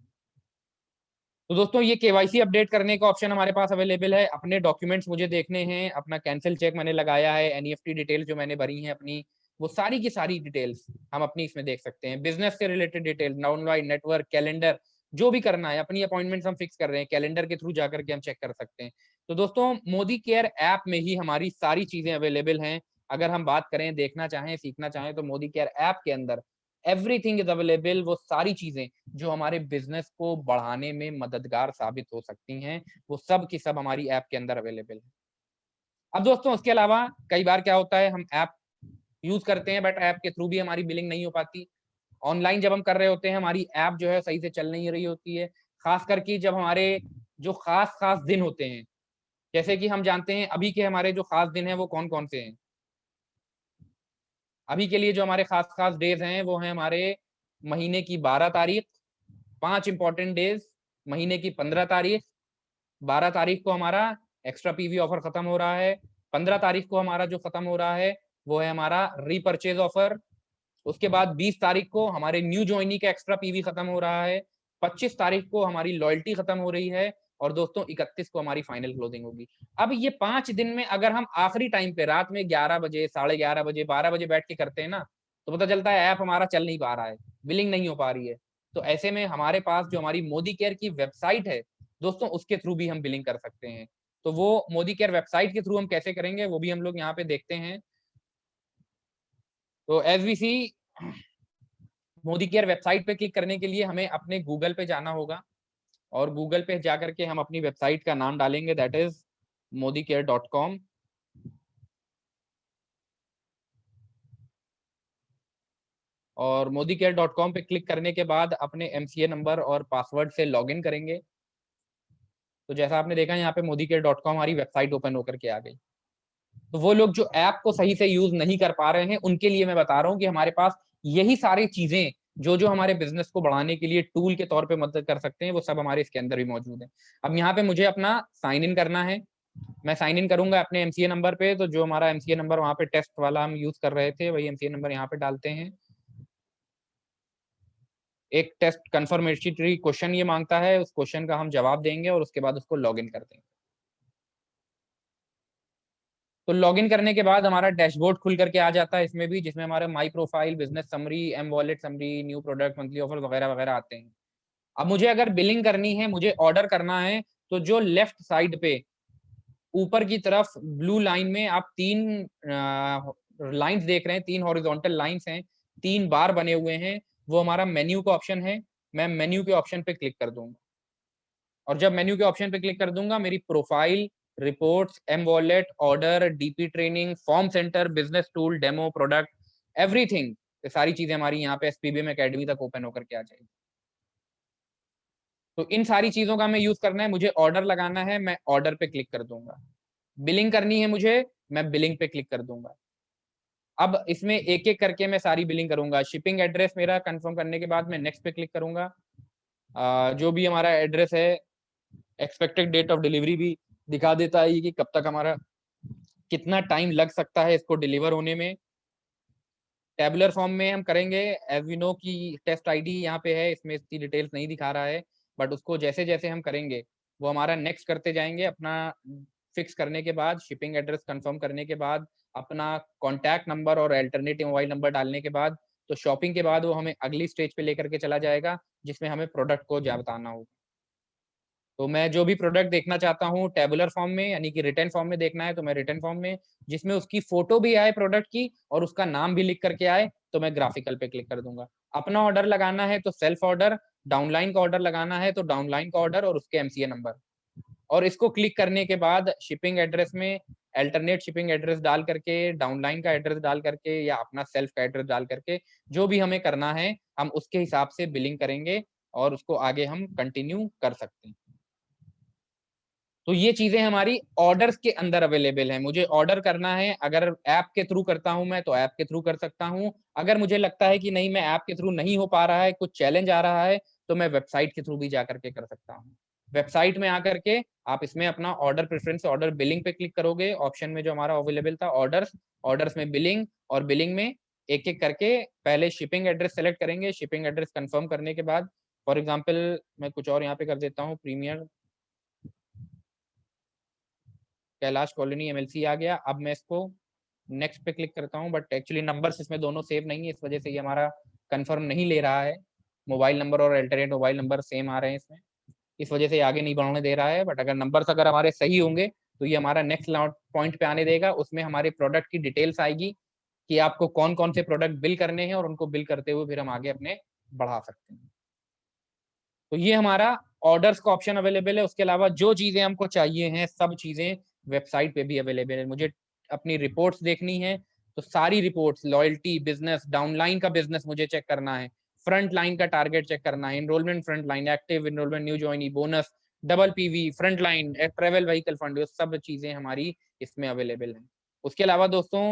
तो दोस्तों ये केवाईसी अपडेट करने का ऑप्शन हमारे पास अवेलेबल है। अपने डॉक्यूमेंट्स मुझे देखने हैं, अपना कैंसिल चेक मैंने लगाया है, एनईएफटी डिटेल्स जो मैंने भरी हैं अपनी, वो सारी की सारी डिटेल्स हम अपनी इसमें देख सकते हैं। बिजनेस से related detail, downline, network, calendar, जो भी करना है, अपनी अपॉइंटमेंट्स हम फिक्स कर रहे हैं, कैलेंडर के थ्रू जाकर के हम चेक कर सकते हैं। तो दोस्तों मोदी केयर ऐप में ही हमारी सारी चीजें अवेलेबल हैं। अगर हम बात करें, देखना चाहें, सीखना चाहें, तो मोदी केयर ऐप के अंदर एवरीथिंग इज अवेलेबल। वो सारी चीजें जो हमारे बिजनेस को बढ़ाने में मददगार साबित हो सकती हैं, वो सब की सब हमारी ऐप के अंदर अवेलेबल है। अब दोस्तों उसके अलावा कई बार क्या होता है, हम ऐप यूज करते हैं बट ऐप के थ्रू भी हमारी बिलिंग नहीं हो पाती। ऑनलाइन जब हम कर रहे होते हैं, हमारी ऐप जो है सही से चल नहीं रही होती है, खास करके जब हमारे जो खास खास दिन होते हैं, जैसे कि हम जानते हैं अभी के हमारे जो खास दिन है वो कौन कौन से हैं। अभी के लिए जो हमारे खास खास डेज हैं वो हैं हमारे महीने की 12 तारीख, 5 इंपॉर्टेंट डेज, महीने की 15 तारीख, 12 तारीख को हमारा एक्स्ट्रा पीवी ऑफर खत्म हो रहा है, 15 तारीख को हमारा जो खत्म हो रहा है वो है हमारा रीपरचेज ऑफर। उसके बाद 20 तारीख को हमारे न्यू ज्वाइनी का एक्स्ट्रा पीवी खत्म हो रहा है, 25 तारीख को हमारी लॉयल्टी खत्म हो रही है, और दोस्तों 31 को हमारी फाइनल क्लोजिंग होगी। अब ये 5 दिन में अगर हम आखिरी टाइम पे रात में 11 बजे, 11:30 बजे, 12 बजे बैठ के करते हैं ना, तो पता चलता है ऐप हमारा चल नहीं पा रहा है, बिलिंग नहीं हो पा रही है। तो ऐसे में हमारे पास जो हमारी मोदी केयर की वेबसाइट है दोस्तों, उसके थ्रू भी हम बिलिंग कर सकते हैं। तो वो मोदी केयर वेबसाइट के थ्रू हम कैसे करेंगे वो भी हम लोग यहाँ पे देखते हैं। तो as we see, Modicare website पे क्लिक करने के लिए हमें अपने गूगल पे जाना होगा, और गूगल पे जाकर के हम अपनी वेबसाइट का नाम डालेंगे, दैट इज modicare.com। और modicare.com पे क्लिक करने के बाद अपने एमसीए नंबर और पासवर्ड से लॉगिन करेंगे। तो जैसा आपने देखा यहाँ पे modicare.com हमारी वेबसाइट ओपन होकर के आ गई। तो वो लोग जो ऐप को सही से यूज नहीं कर पा रहे हैं उनके लिए मैं बता रहा हूँ कि हमारे पास यही सारी चीजें जो जो हमारे बिजनेस को बढ़ाने के लिए टूल के तौर पे मदद कर सकते हैं, वो सब हमारे इसके अंदर भी मौजूद है। अब यहाँ पे मुझे अपना साइन इन करना है, मैं साइन इन करूंगा अपने एमसीए नंबर पे। तो जो हमारा एमसीए नंबर वहाँ पे टेस्ट वाला हम यूज कर रहे थे, वही एमसीए नंबर यहाँ पे डालते हैं। एक टेस्ट कंफर्मेटरी क्वेश्चन ये मांगता है, उस क्वेश्चन का हम जवाब देंगे और उसके बाद उसको लॉग इन कर देंगे। तो लॉगिन करने के बाद हमारा डैशबोर्ड खुल करके आ जाता है इसमें भी, जिसमें हमारे my profile, business summary, M wallet summary, new product, monthly offer वगैरह वगैरह आते हैं। अब मुझे अगर बिलिंग करनी है, मुझे ऑर्डर करना है, तो जो लेफ्ट साइड पे ऊपर की तरफ ब्लू लाइन में आप 3 लाइंस देख रहे हैं, 3 हॉरिजॉन्टल लाइंस हैं, 3 बार बने हुए हैं, वो हमारा मेन्यू का ऑप्शन है। मैं मेन्यू के ऑप्शन पे क्लिक कर दूंगा, और जब मेन्यू के ऑप्शन पे क्लिक कर दूंगा मेरी profile, reports, M wallet, order, DP training, form centre, business tool, demo, product, everything, ये सारी चीजें हमारी यहाँ पे एसपीबीएम एकेडमी तक ओपन होकर के आ जाएगी। तो इन सारी चीजों का मैं यूज करना है, मुझे ऑर्डर लगाना है, मैं ऑर्डर पे क्लिक कर दूंगा। बिलिंग करनी है मुझे, मैं बिलिंग पे क्लिक कर दूंगा। अब इसमें एक एक करके मैं सारी बिलिंग करूंगा। शिपिंग एड्रेस मेरा कंफर्म करने के बाद मैं नेक्स्ट पे क्लिक करूंगा। जो भी हमारा एड्रेस है, एक्सपेक्टेड डेट ऑफ डिलीवरी भी दिखा देता है कि कब तक हमारा, कितना टाइम लग सकता है इसको डिलीवर होने में। टेबुलर फॉर्म में हम करेंगे, एज वी नो कि टेस्ट आईडी यहाँ पे है, इसमें इसकी डिटेल्स नहीं दिखा रहा है, बट उसको जैसे जैसे हम करेंगे वो हमारा नेक्स्ट करते जाएंगे। अपना फिक्स करने के बाद, शिपिंग एड्रेस कंफर्म करने के बाद, अपना कॉन्टैक्ट नंबर और अल्टरनेटिव मोबाइल नंबर डालने के बाद, तो शॉपिंग के बाद वो हमें अगली स्टेज पे लेकर के चला जाएगा, जिसमें हमें प्रोडक्ट को जा बताना होगा। तो मैं जो भी प्रोडक्ट देखना चाहता हूँ टेबुलर फॉर्म में, यानी कि रिटन फॉर्म में देखना है, तो मैं रिटन फॉर्म में, जिसमें उसकी फोटो भी आए प्रोडक्ट की और उसका नाम भी लिख करके आए, तो मैं ग्राफिकल पे क्लिक कर दूंगा। अपना ऑर्डर लगाना है तो सेल्फ ऑर्डर, डाउनलाइन का ऑर्डर लगाना है तो डाउनलाइन का ऑर्डर और उसके एमसीए नंबर, और इसको क्लिक करने के बाद शिपिंग एड्रेस में अल्टरनेट शिपिंग एड्रेस डाल करके, डाउनलाइन का एड्रेस डाल करके, या अपना सेल्फ का एड्रेस डाल करके, जो भी हमें करना है हम उसके हिसाब से बिलिंग करेंगे और उसको आगे हम कंटिन्यू कर सकते हैं। तो ये चीजें हमारी ऑर्डर्स के अंदर अवेलेबल है। मुझे ऑर्डर करना है, अगर ऐप के थ्रू करता हूं मैं तो ऐप के थ्रू कर सकता हूं। अगर मुझे लगता है कि नहीं मैं ऐप के थ्रू नहीं हो पा रहा है, कुछ चैलेंज आ रहा है, तो मैं वेबसाइट के थ्रू भी जाकर के कर सकता हूं। वेबसाइट में आकर के आप इसमें अपना ऑर्डर प्रेफरेंस, ऑर्डर बिलिंग पे क्लिक करोगे, ऑप्शन में जो हमारा अवेलेबल था ऑर्डर्स, ऑर्डर्स में बिलिंग, और बिलिंग में एक एक करके पहले शिपिंग एड्रेस सेलेक्ट करेंगे। शिपिंग एड्रेस कंफर्म करने के बाद, फॉर एग्जाम्पल मैं कुछ और यहाँ पे कर देता हूँ, प्रीमियर कैलाश कॉलोनी एमएलसी आ गया। अब मैं इसको नेक्स्ट पे क्लिक करता हूँ, बट एक्चुअली नंबर्स इसमें दोनों सेव नहीं है, इस वजह से ये हमारा कंफर्म नहीं ले रहा है। मोबाइल नंबर और अल्टरनेट मोबाइल नंबर सेम आ रहे हैं इसमें, इस वजह से आगे नहीं बढ़ने दे रहा है। बट अगर नंबर्स अगर हमारे सही होंगे तो ये हमारा नेक्स्ट पॉइंट पे आने देगा। उसमें हमारे प्रोडक्ट की डिटेल्स आएगी कि आपको कौन कौन से प्रोडक्ट बिल करने हैं, और उनको बिल करते हुए फिर हम आगे अपने बढ़ा सकते हैं। तो ये हमारा ऑर्डर्स का ऑप्शन अवेलेबल है। उसके अलावा जो चीजें हमको चाहिए हैं सब चीजें वेबसाइट पे भी अवेलेबल है। मुझे अपनी रिपोर्ट्स देखनी है तो सारी रिपोर्ट्स, लॉयल्टी, बिजनेस, डाउनलाइन का बिजनेस मुझे चेक करना है, फ्रंट लाइन का टारगेट चेक करना है, enrolment front line, active enrolment, new joinee, bonus, double PV, front line, travel vehicle fund, सब चीजें हमारी इसमें अवेलेबल है। उसके अलावा दोस्तों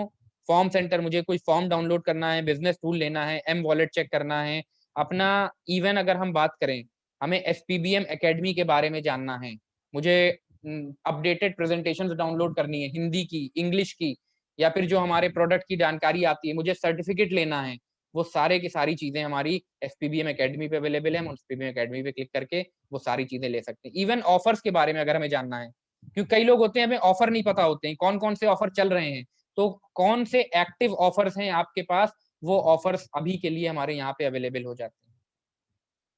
फॉर्म सेंटर, मुझे कोई फॉर्म डाउनलोड करना है, बिजनेस टूल लेना है, एम वॉलेट चेक करना है अपना। इवन अगर हम बात करें, हमें एसपीबीएम एकेडमी के बारे में जानना है, मुझे अपडेटेड प्रेजेंटेशंस डाउनलोड करनी है, हिंदी की, इंग्लिश की, या फिर जो हमारे प्रोडक्ट की जानकारी आती है, मुझे सर्टिफिकेट लेना है, वो सारे की सारी चीजें हमारी एसपीबीएम एकेडमी पे अवेलेबल है। हम एसपीबीएम एकेडमी पे क्लिक करके वो सारी चीजें ले सकते हैं। इवन ऑफर्स के बारे में अगर हमें जानना है, क्योंकि कई लोग होते हैं हमें ऑफर नहीं पता होते हैं, कौन कौन से ऑफर चल रहे हैं, तो कौन से एक्टिव ऑफर्स हैं आपके पास, वो ऑफर्स अभी के लिए हमारे यहाँ पे अवेलेबल हो जाते हैं।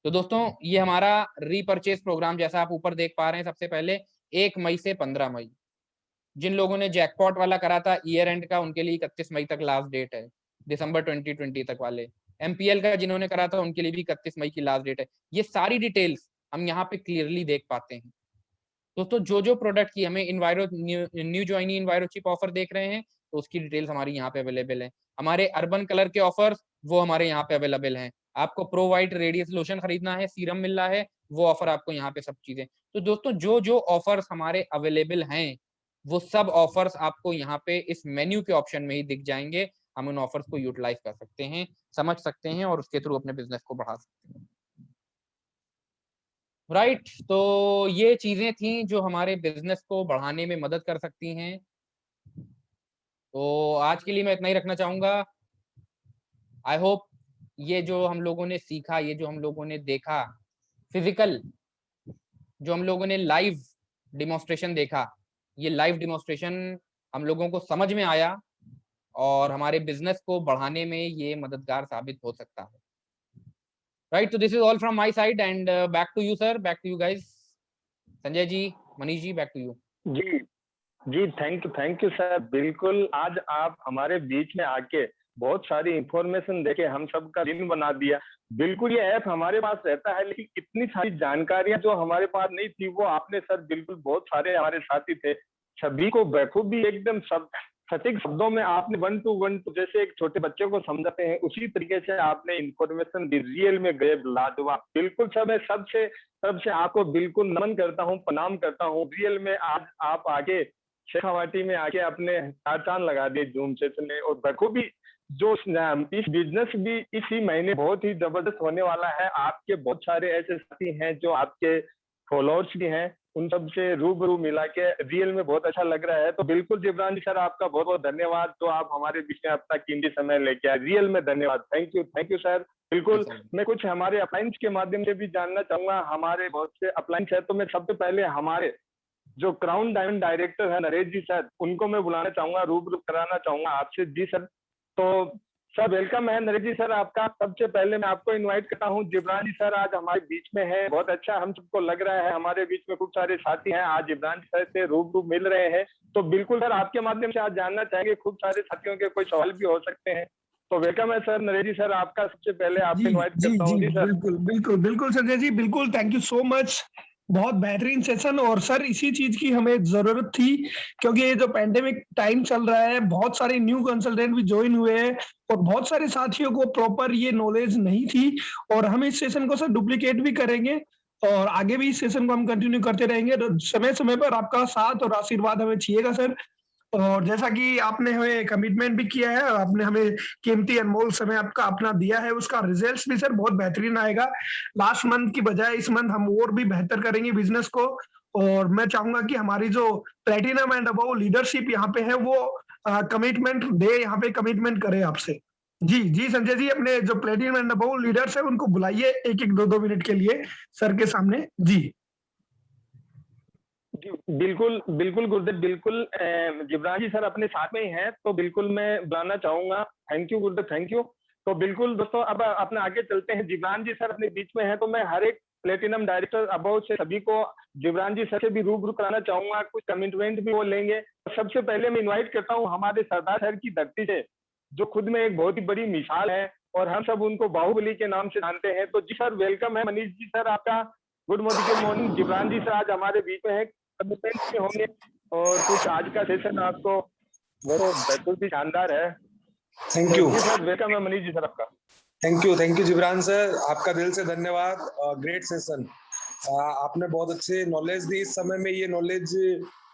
तो दोस्तों ये हमारा रीपरचेज प्रोग्राम, जैसा आप ऊपर देख पा रहे हैं, सबसे पहले 1 मई से 15 मई, जिन लोगों ने जैकपॉट वाला करा था ईयर एंड का, उनके लिए 31 मई तक लास्ट डेट है, दिसंबर 2020 तक वाले। एमपीएल का जिन्होंने करा था उनके लिए भी 31 मई की लास्ट डेट है। ये सारी डिटेल्स हम यहाँ पे क्लियरली देख पाते हैं। दोस्तों जो जो प्रोडक्ट की हमें इन्वायरो न्यू ज्वाइनी इन्वायरो चिप ऑफर देख रहे हैं, तो उसकी डिटेल्स हमारी यहाँ पे अवेलेबल है। हमारे अर्बन कलर के ऑफर्स वो हमारे यहाँ पे अवेलेबल हैं। आपको प्रो वाइट रेडियस लोशन खरीदना है, सीरम मिल रहा है, वो ऑफर आपको यहाँ पे सब चीजें। तो दोस्तों जो जो ऑफर्स हमारे अवेलेबल हैं, वो सब ऑफर्स आपको यहाँ पे इस मेन्यू के ऑप्शन में ही दिख जाएंगे। हम उन ऑफर्स को यूटिलाइज कर सकते हैं, समझ सकते हैं, और उसके थ्रू अपने बिजनेस को बढ़ा सकते हैं। राइट तो ये चीजें थी जो हमारे बिजनेस को बढ़ाने में मदद कर सकती हैं। तो आज के लिए मैं इतना ही रखना चाहूंगा। आई होप ये जो हम लोगों ने सीखा, ये जो हम लोगों ने देखा, फिजिकल जो हम लोगों ने लाइव डिमॉन्स्ट्रेशन देखा, ये लाइव डिमॉन्स्ट्रेशन हम लोगों को समझ में आया और हमारे बिजनेस को बढ़ाने में ये मददगार साबित हो सकता है। राइट, तो this is all from my side and back to you sir, back to you guys. Sanjay ji, Manish ji, back to you. जी जी, थैंक यू सर। बिल्कुल, आज आप हमारे बीच में आके बहुत सारी इंफॉर्मेशन देके हम सबका दिन बना दिया। बिल्कुल ये ऐप हमारे पास रहता है, लेकिन इतनी सारी जानकारियां जो हमारे पास नहीं थी वो आपने सर बिल्कुल, बहुत सारे हमारे साथी थे, सभी को बखूबी एकदम सब सटीक शब्दों में आपने 1 to 1 जैसे एक छोटे बच्चे को समझाते हैं उसी तरीके से आपने इंफॉर्मेशन दी। रियल में गए लाजवाब। बिल्कुल सर, मैं सबसे आपको बिल्कुल नमन करता हूँ, प्रणाम करता हूँ। रियल में आज आप आगे शेखावाटी में आके अपने चार चांद लगा दिए जूम सेशन में। और बखूबी जो इस बिजनेस भी इसी महीने बहुत ही जबरदस्त होने वाला है। आपके बहुत सारे ऐसे साथी हैं जो आपके फॉलोअर्स भी हैं, उन सब से रूबरू मिला के रियल में बहुत अच्छा लग रहा है। तो बिल्कुल जिब्रान जी सर, आपका बहुत बहुत धन्यवाद जो आप हमारे बीच में अपना कीमती समय लेके आए। रियल में धन्यवाद। Thank you sir. बिल्कुल मैं कुछ हमारे अपलाइंस के माध्यम से भी जानना चाहूंगा। हमारे बहुत से अपलाइंस है, तो मैं सबसे पहले हमारे जो क्राउन डायमंड डायरेक्टर है नरेश जी सर, उनको मैं बुलाना चाहूंगा, रूबरू कराना चाहूंगा आपसे। जी सर। तो सर वेलकम है नरेश जी सर आपका। सबसे पहले मैं आपको इनवाइट करता हूँ। जिब्रान जी सर आज हमारे बीच में है, बहुत अच्छा हम सबको लग रहा है। हमारे बीच में खूब सारे साथी हैं, आज जिब्रान जी सर से रूबरू मिल रहे हैं। तो बिल्कुल सर आपके माध्यम से आज जानना चाहेंगे, खूब सारे साथियों के कोई सवाल भी हो सकते हैं। तो वेलकम है सर नरेश जी सर आपका। सबसे पहले आपको जी इन्वाइट जी करता जी हूँ। जी सर। बिल्कुल बिल्कुल बिल्कुल संजय जी, बिल्कुल थैंक यू सो मच। बहुत बेहतरीन सेशन, और सर इसी चीज की हमें जरूरत थी, क्योंकि ये जो पैंडेमिक टाइम चल रहा है, बहुत सारे न्यू कंसल्टेंट भी ज्वाइन हुए हैं और बहुत सारे साथियों को प्रॉपर ये नॉलेज नहीं थी। और हम इस सेशन को सर डुप्लीकेट भी करेंगे और आगे भी इस सेशन को हम कंटिन्यू करते रहेंगे। तो समय समय पर आपका साथ और आशीर्वाद हमें चाहिएगा सर। और जैसा कि आपने हमें कमिटमेंट भी किया है, आपने हमें कीमती अनमोल समय आपका अपना दिया है, उसका रिजल्ट्स भी सर बहुत बेहतरीन आएगा। लास्ट मंथ की बजाय इस मंथ हम और भी बेहतर करेंगे बिजनेस को। और मैं चाहूंगा कि हमारी जो प्लेटिनम एंड अबव लीडरशिप यहाँ पे है वो कमिटमेंट दे, यहाँ पे कमिटमेंट करे आपसे। जी जी संजय जी, अपने जो प्लेटिनम एंड अबव लीडर्स है उनको बुलाइए एक एक 2-2 मिनट के लिए सर के सामने। जी जी, बिल्कुल बिल्कुल गुरुदेव, बिल्कुल जिब्रान जी सर अपने साथ में ही हैं, तो बिल्कुल मैं बुलाना चाहूंगा। थैंक यू गुरुदेव, थैंक यू। तो बिल्कुल दोस्तों अब अपने आगे चलते हैं। जिब्रान जी सर अपने बीच में हैं, तो मैं हर एक प्लेटिनम डायरेक्टर अबाउट से सभी को जिब्रान जी सर से भी रूबरू कराना चाहूंगा, कुछ कमिटमेंट भी वो लेंगे। सबसे पहले मैं इन्वाइट करता हूँ हमारे सरदार सर की धरती से, जो खुद में एक बहुत ही बड़ी मिसाल है और हम सब उनको बाहुबली के नाम से जानते हैं। तो जी सर वेलकम है। मनीष जी सर आपका good morning. Jibran ji sir आज हमारे बीच में है, कमिटमेंट में होंगे और कुछ आज का सेशन आपको वो बिल्कुल भी शानदार है। थैंक तो यू जी सर वेलकम है मनीष जी सर आपका। थैंक यू जिब्रान सर, आपका दिल से धन्यवाद। ग्रेट सेशन, आपने बहुत अच्छे नॉलेज दी। इस समय में ये नॉलेज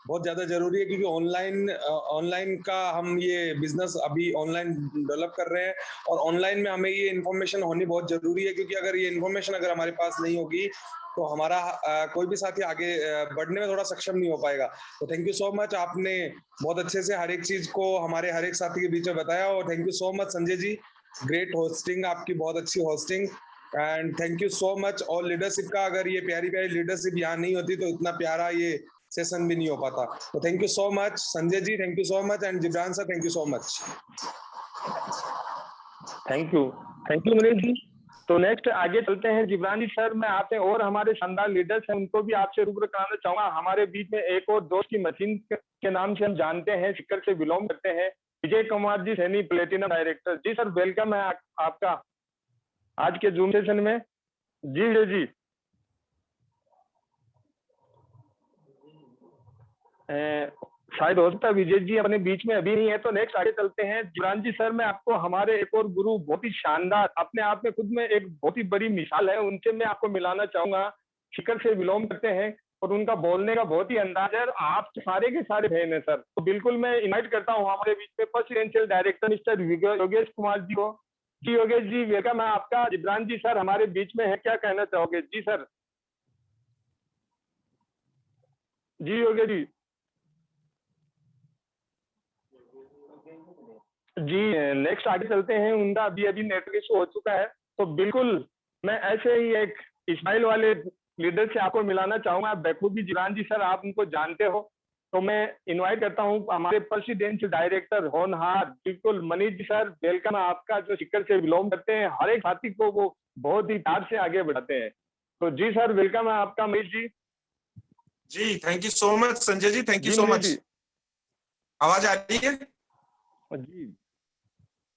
बहुत ज्यादा जरूरी है, क्योंकि ऑनलाइन का हम ये बिजनेस अभी ऑनलाइन डेवलप कर रहे हैं और ऑनलाइन में हमें ये इन्फॉर्मेशन होनी बहुत जरूरी है, क्योंकि अगर ये इन्फॉर्मेशन अगर हमारे पास नहीं होगी तो हमारा कोई भी साथी आगे बढ़ने में थोड़ा सक्षम नहीं हो पाएगा। तो थैंक यू सो मच, आपने बहुत अच्छे से हर एक चीज को हमारे हर एक साथी के बीच में बताया। और thank you so much Sanjay ji, great hosting, आपकी बहुत अच्छी hosting. And thank you so much all leadership का, अगर ये प्यारी प्यारी लीडरशिप यहाँ नहीं होती तो इतना प्यारा ये सेशन भी नहीं हो पाता। तो thank you so much Sanjay ji, thank you so much, and Jibran sir thank you so much. Thank you Manish ji. तो नेक्स्ट आगे चलते हैं। जिब्रान जी सर मैं आपसे और हमारे शानदार लीडर्स हैं उनको भी आपसे रूबरू कराना चाहूंगा। हमारे बीच में एक और दोस्त की मशीन के नाम से हम जानते हैं, सिक्कर से बिलोंग करते हैं, विजय कुमार जी सैनी, प्लेटिनम डायरेक्टर। जी सर वेलकम है आपका आज के जूम सेशन में। जी विजय जी। शायद हो सकता है विजय जी अपने बीच में अभी नहीं है, तो नेक्स्ट आगे चलते हैं। जिब्रान जी सर मैं आपको हमारे एक और गुरु, बहुत ही शानदार, अपने आप में खुद में एक बहुत ही बड़ी मिसाल है, उनसे मैं आपको मिलाना चाहूंगा। शिखर से बिलोंग करते हैं और उनका बोलने का बहुत ही अंदाज है और आप सारे के सारे फैन है सर। तो बिल्कुल मैं इन्वाइट करता हूँ हमारे बीच में presidential director mister Yogesh Kumar ji को। जी योगेश जी वेलकम है आपका। जिब्रान जी सर हमारे बीच में है, क्या कहना चाहोगे? जी सर। जी योगेश जी। जी नेक्स्ट आगे चलते हैं। उनका अभी अभी नेटवर्क इशू हो चुका है, तो बिल्कुल मैं ऐसे ही एक इस्माइल वाले लीडर से आपको मिलाना चाहूंगा। बखूबी जिब्रान जी सर आप उनको जानते हो, तो मैं इनवाइट करता हूं हमारे प्रेसिडेंशियल डायरेक्टर होनहार बिल्कुल मनीष जी सर वेलकम है आपका, जो शिखर से बिलोंग करते हैं, हर एक साथी को वो बहुत ही प्यार से आगे बढ़ाते हैं। तो जी सर वेलकम है आपका मनीष जी। जी thank you so much Sanjay ji, thank you जी सो मनीष मच। जी। आवाज आ रही है? जी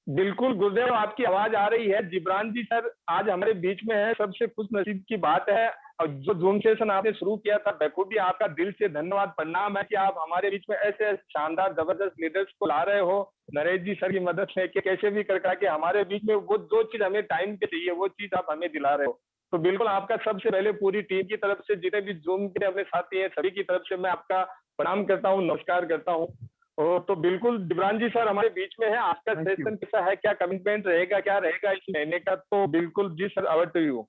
बिल्कुल गुरुदेव, आपकी आवाज आ रही है। जिब्रान जी सर आज हमारे बीच में है, सबसे खुश नसीब की बात है। और जो जूम सेशन आपने शुरू किया था, बखूबी आपका दिल से धन्यवाद प्रणाम है कि आप हमारे बीच में ऐसे शानदार जबरदस्त लीडर्स को ला रहे हो नरेश जी सर की मदद से, कि कैसे भी कर के हमारे बीच में वो जो चीज हमें टाइम पे चाहिए वो चीज आप हमें दिला रहे हो। तो बिल्कुल आपका सबसे पहले पूरी टीम की तरफ से, जितने भी जूम के अपने साथी हैं सभी की तरफ से मैं आपका प्रणाम करता हूँ, नमस्कार करता हूँ। तो बिल्कुल जिब्रान जी सर हमारे बीच में है। आज का Thank you. सेशन कैसा है, क्या कमिटमेंट रहेगा, क्या रहेगा इस महीने का? तो बिल्कुल जी sir, over to you.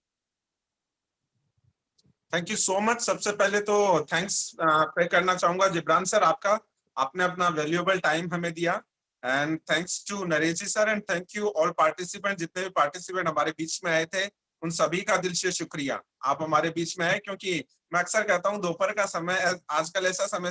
Thank you so much. सबसे पहले तो थैंक्स पे करना चाहूंगा जिब्रान सर आपका, आपने अपना वैल्यूएबल टाइम हमें दिया। And thanks to Naresh ji sir and thank you all participant, जितने भी पार्टिसिपेंट हमारे बीच में आए थे उन सभी का दिल से शुक्रिया। आप हमारे बीच में आए, क्योंकि मैं अक्सर कहता हूँ दोपहर का समय आजकल ऐसा समय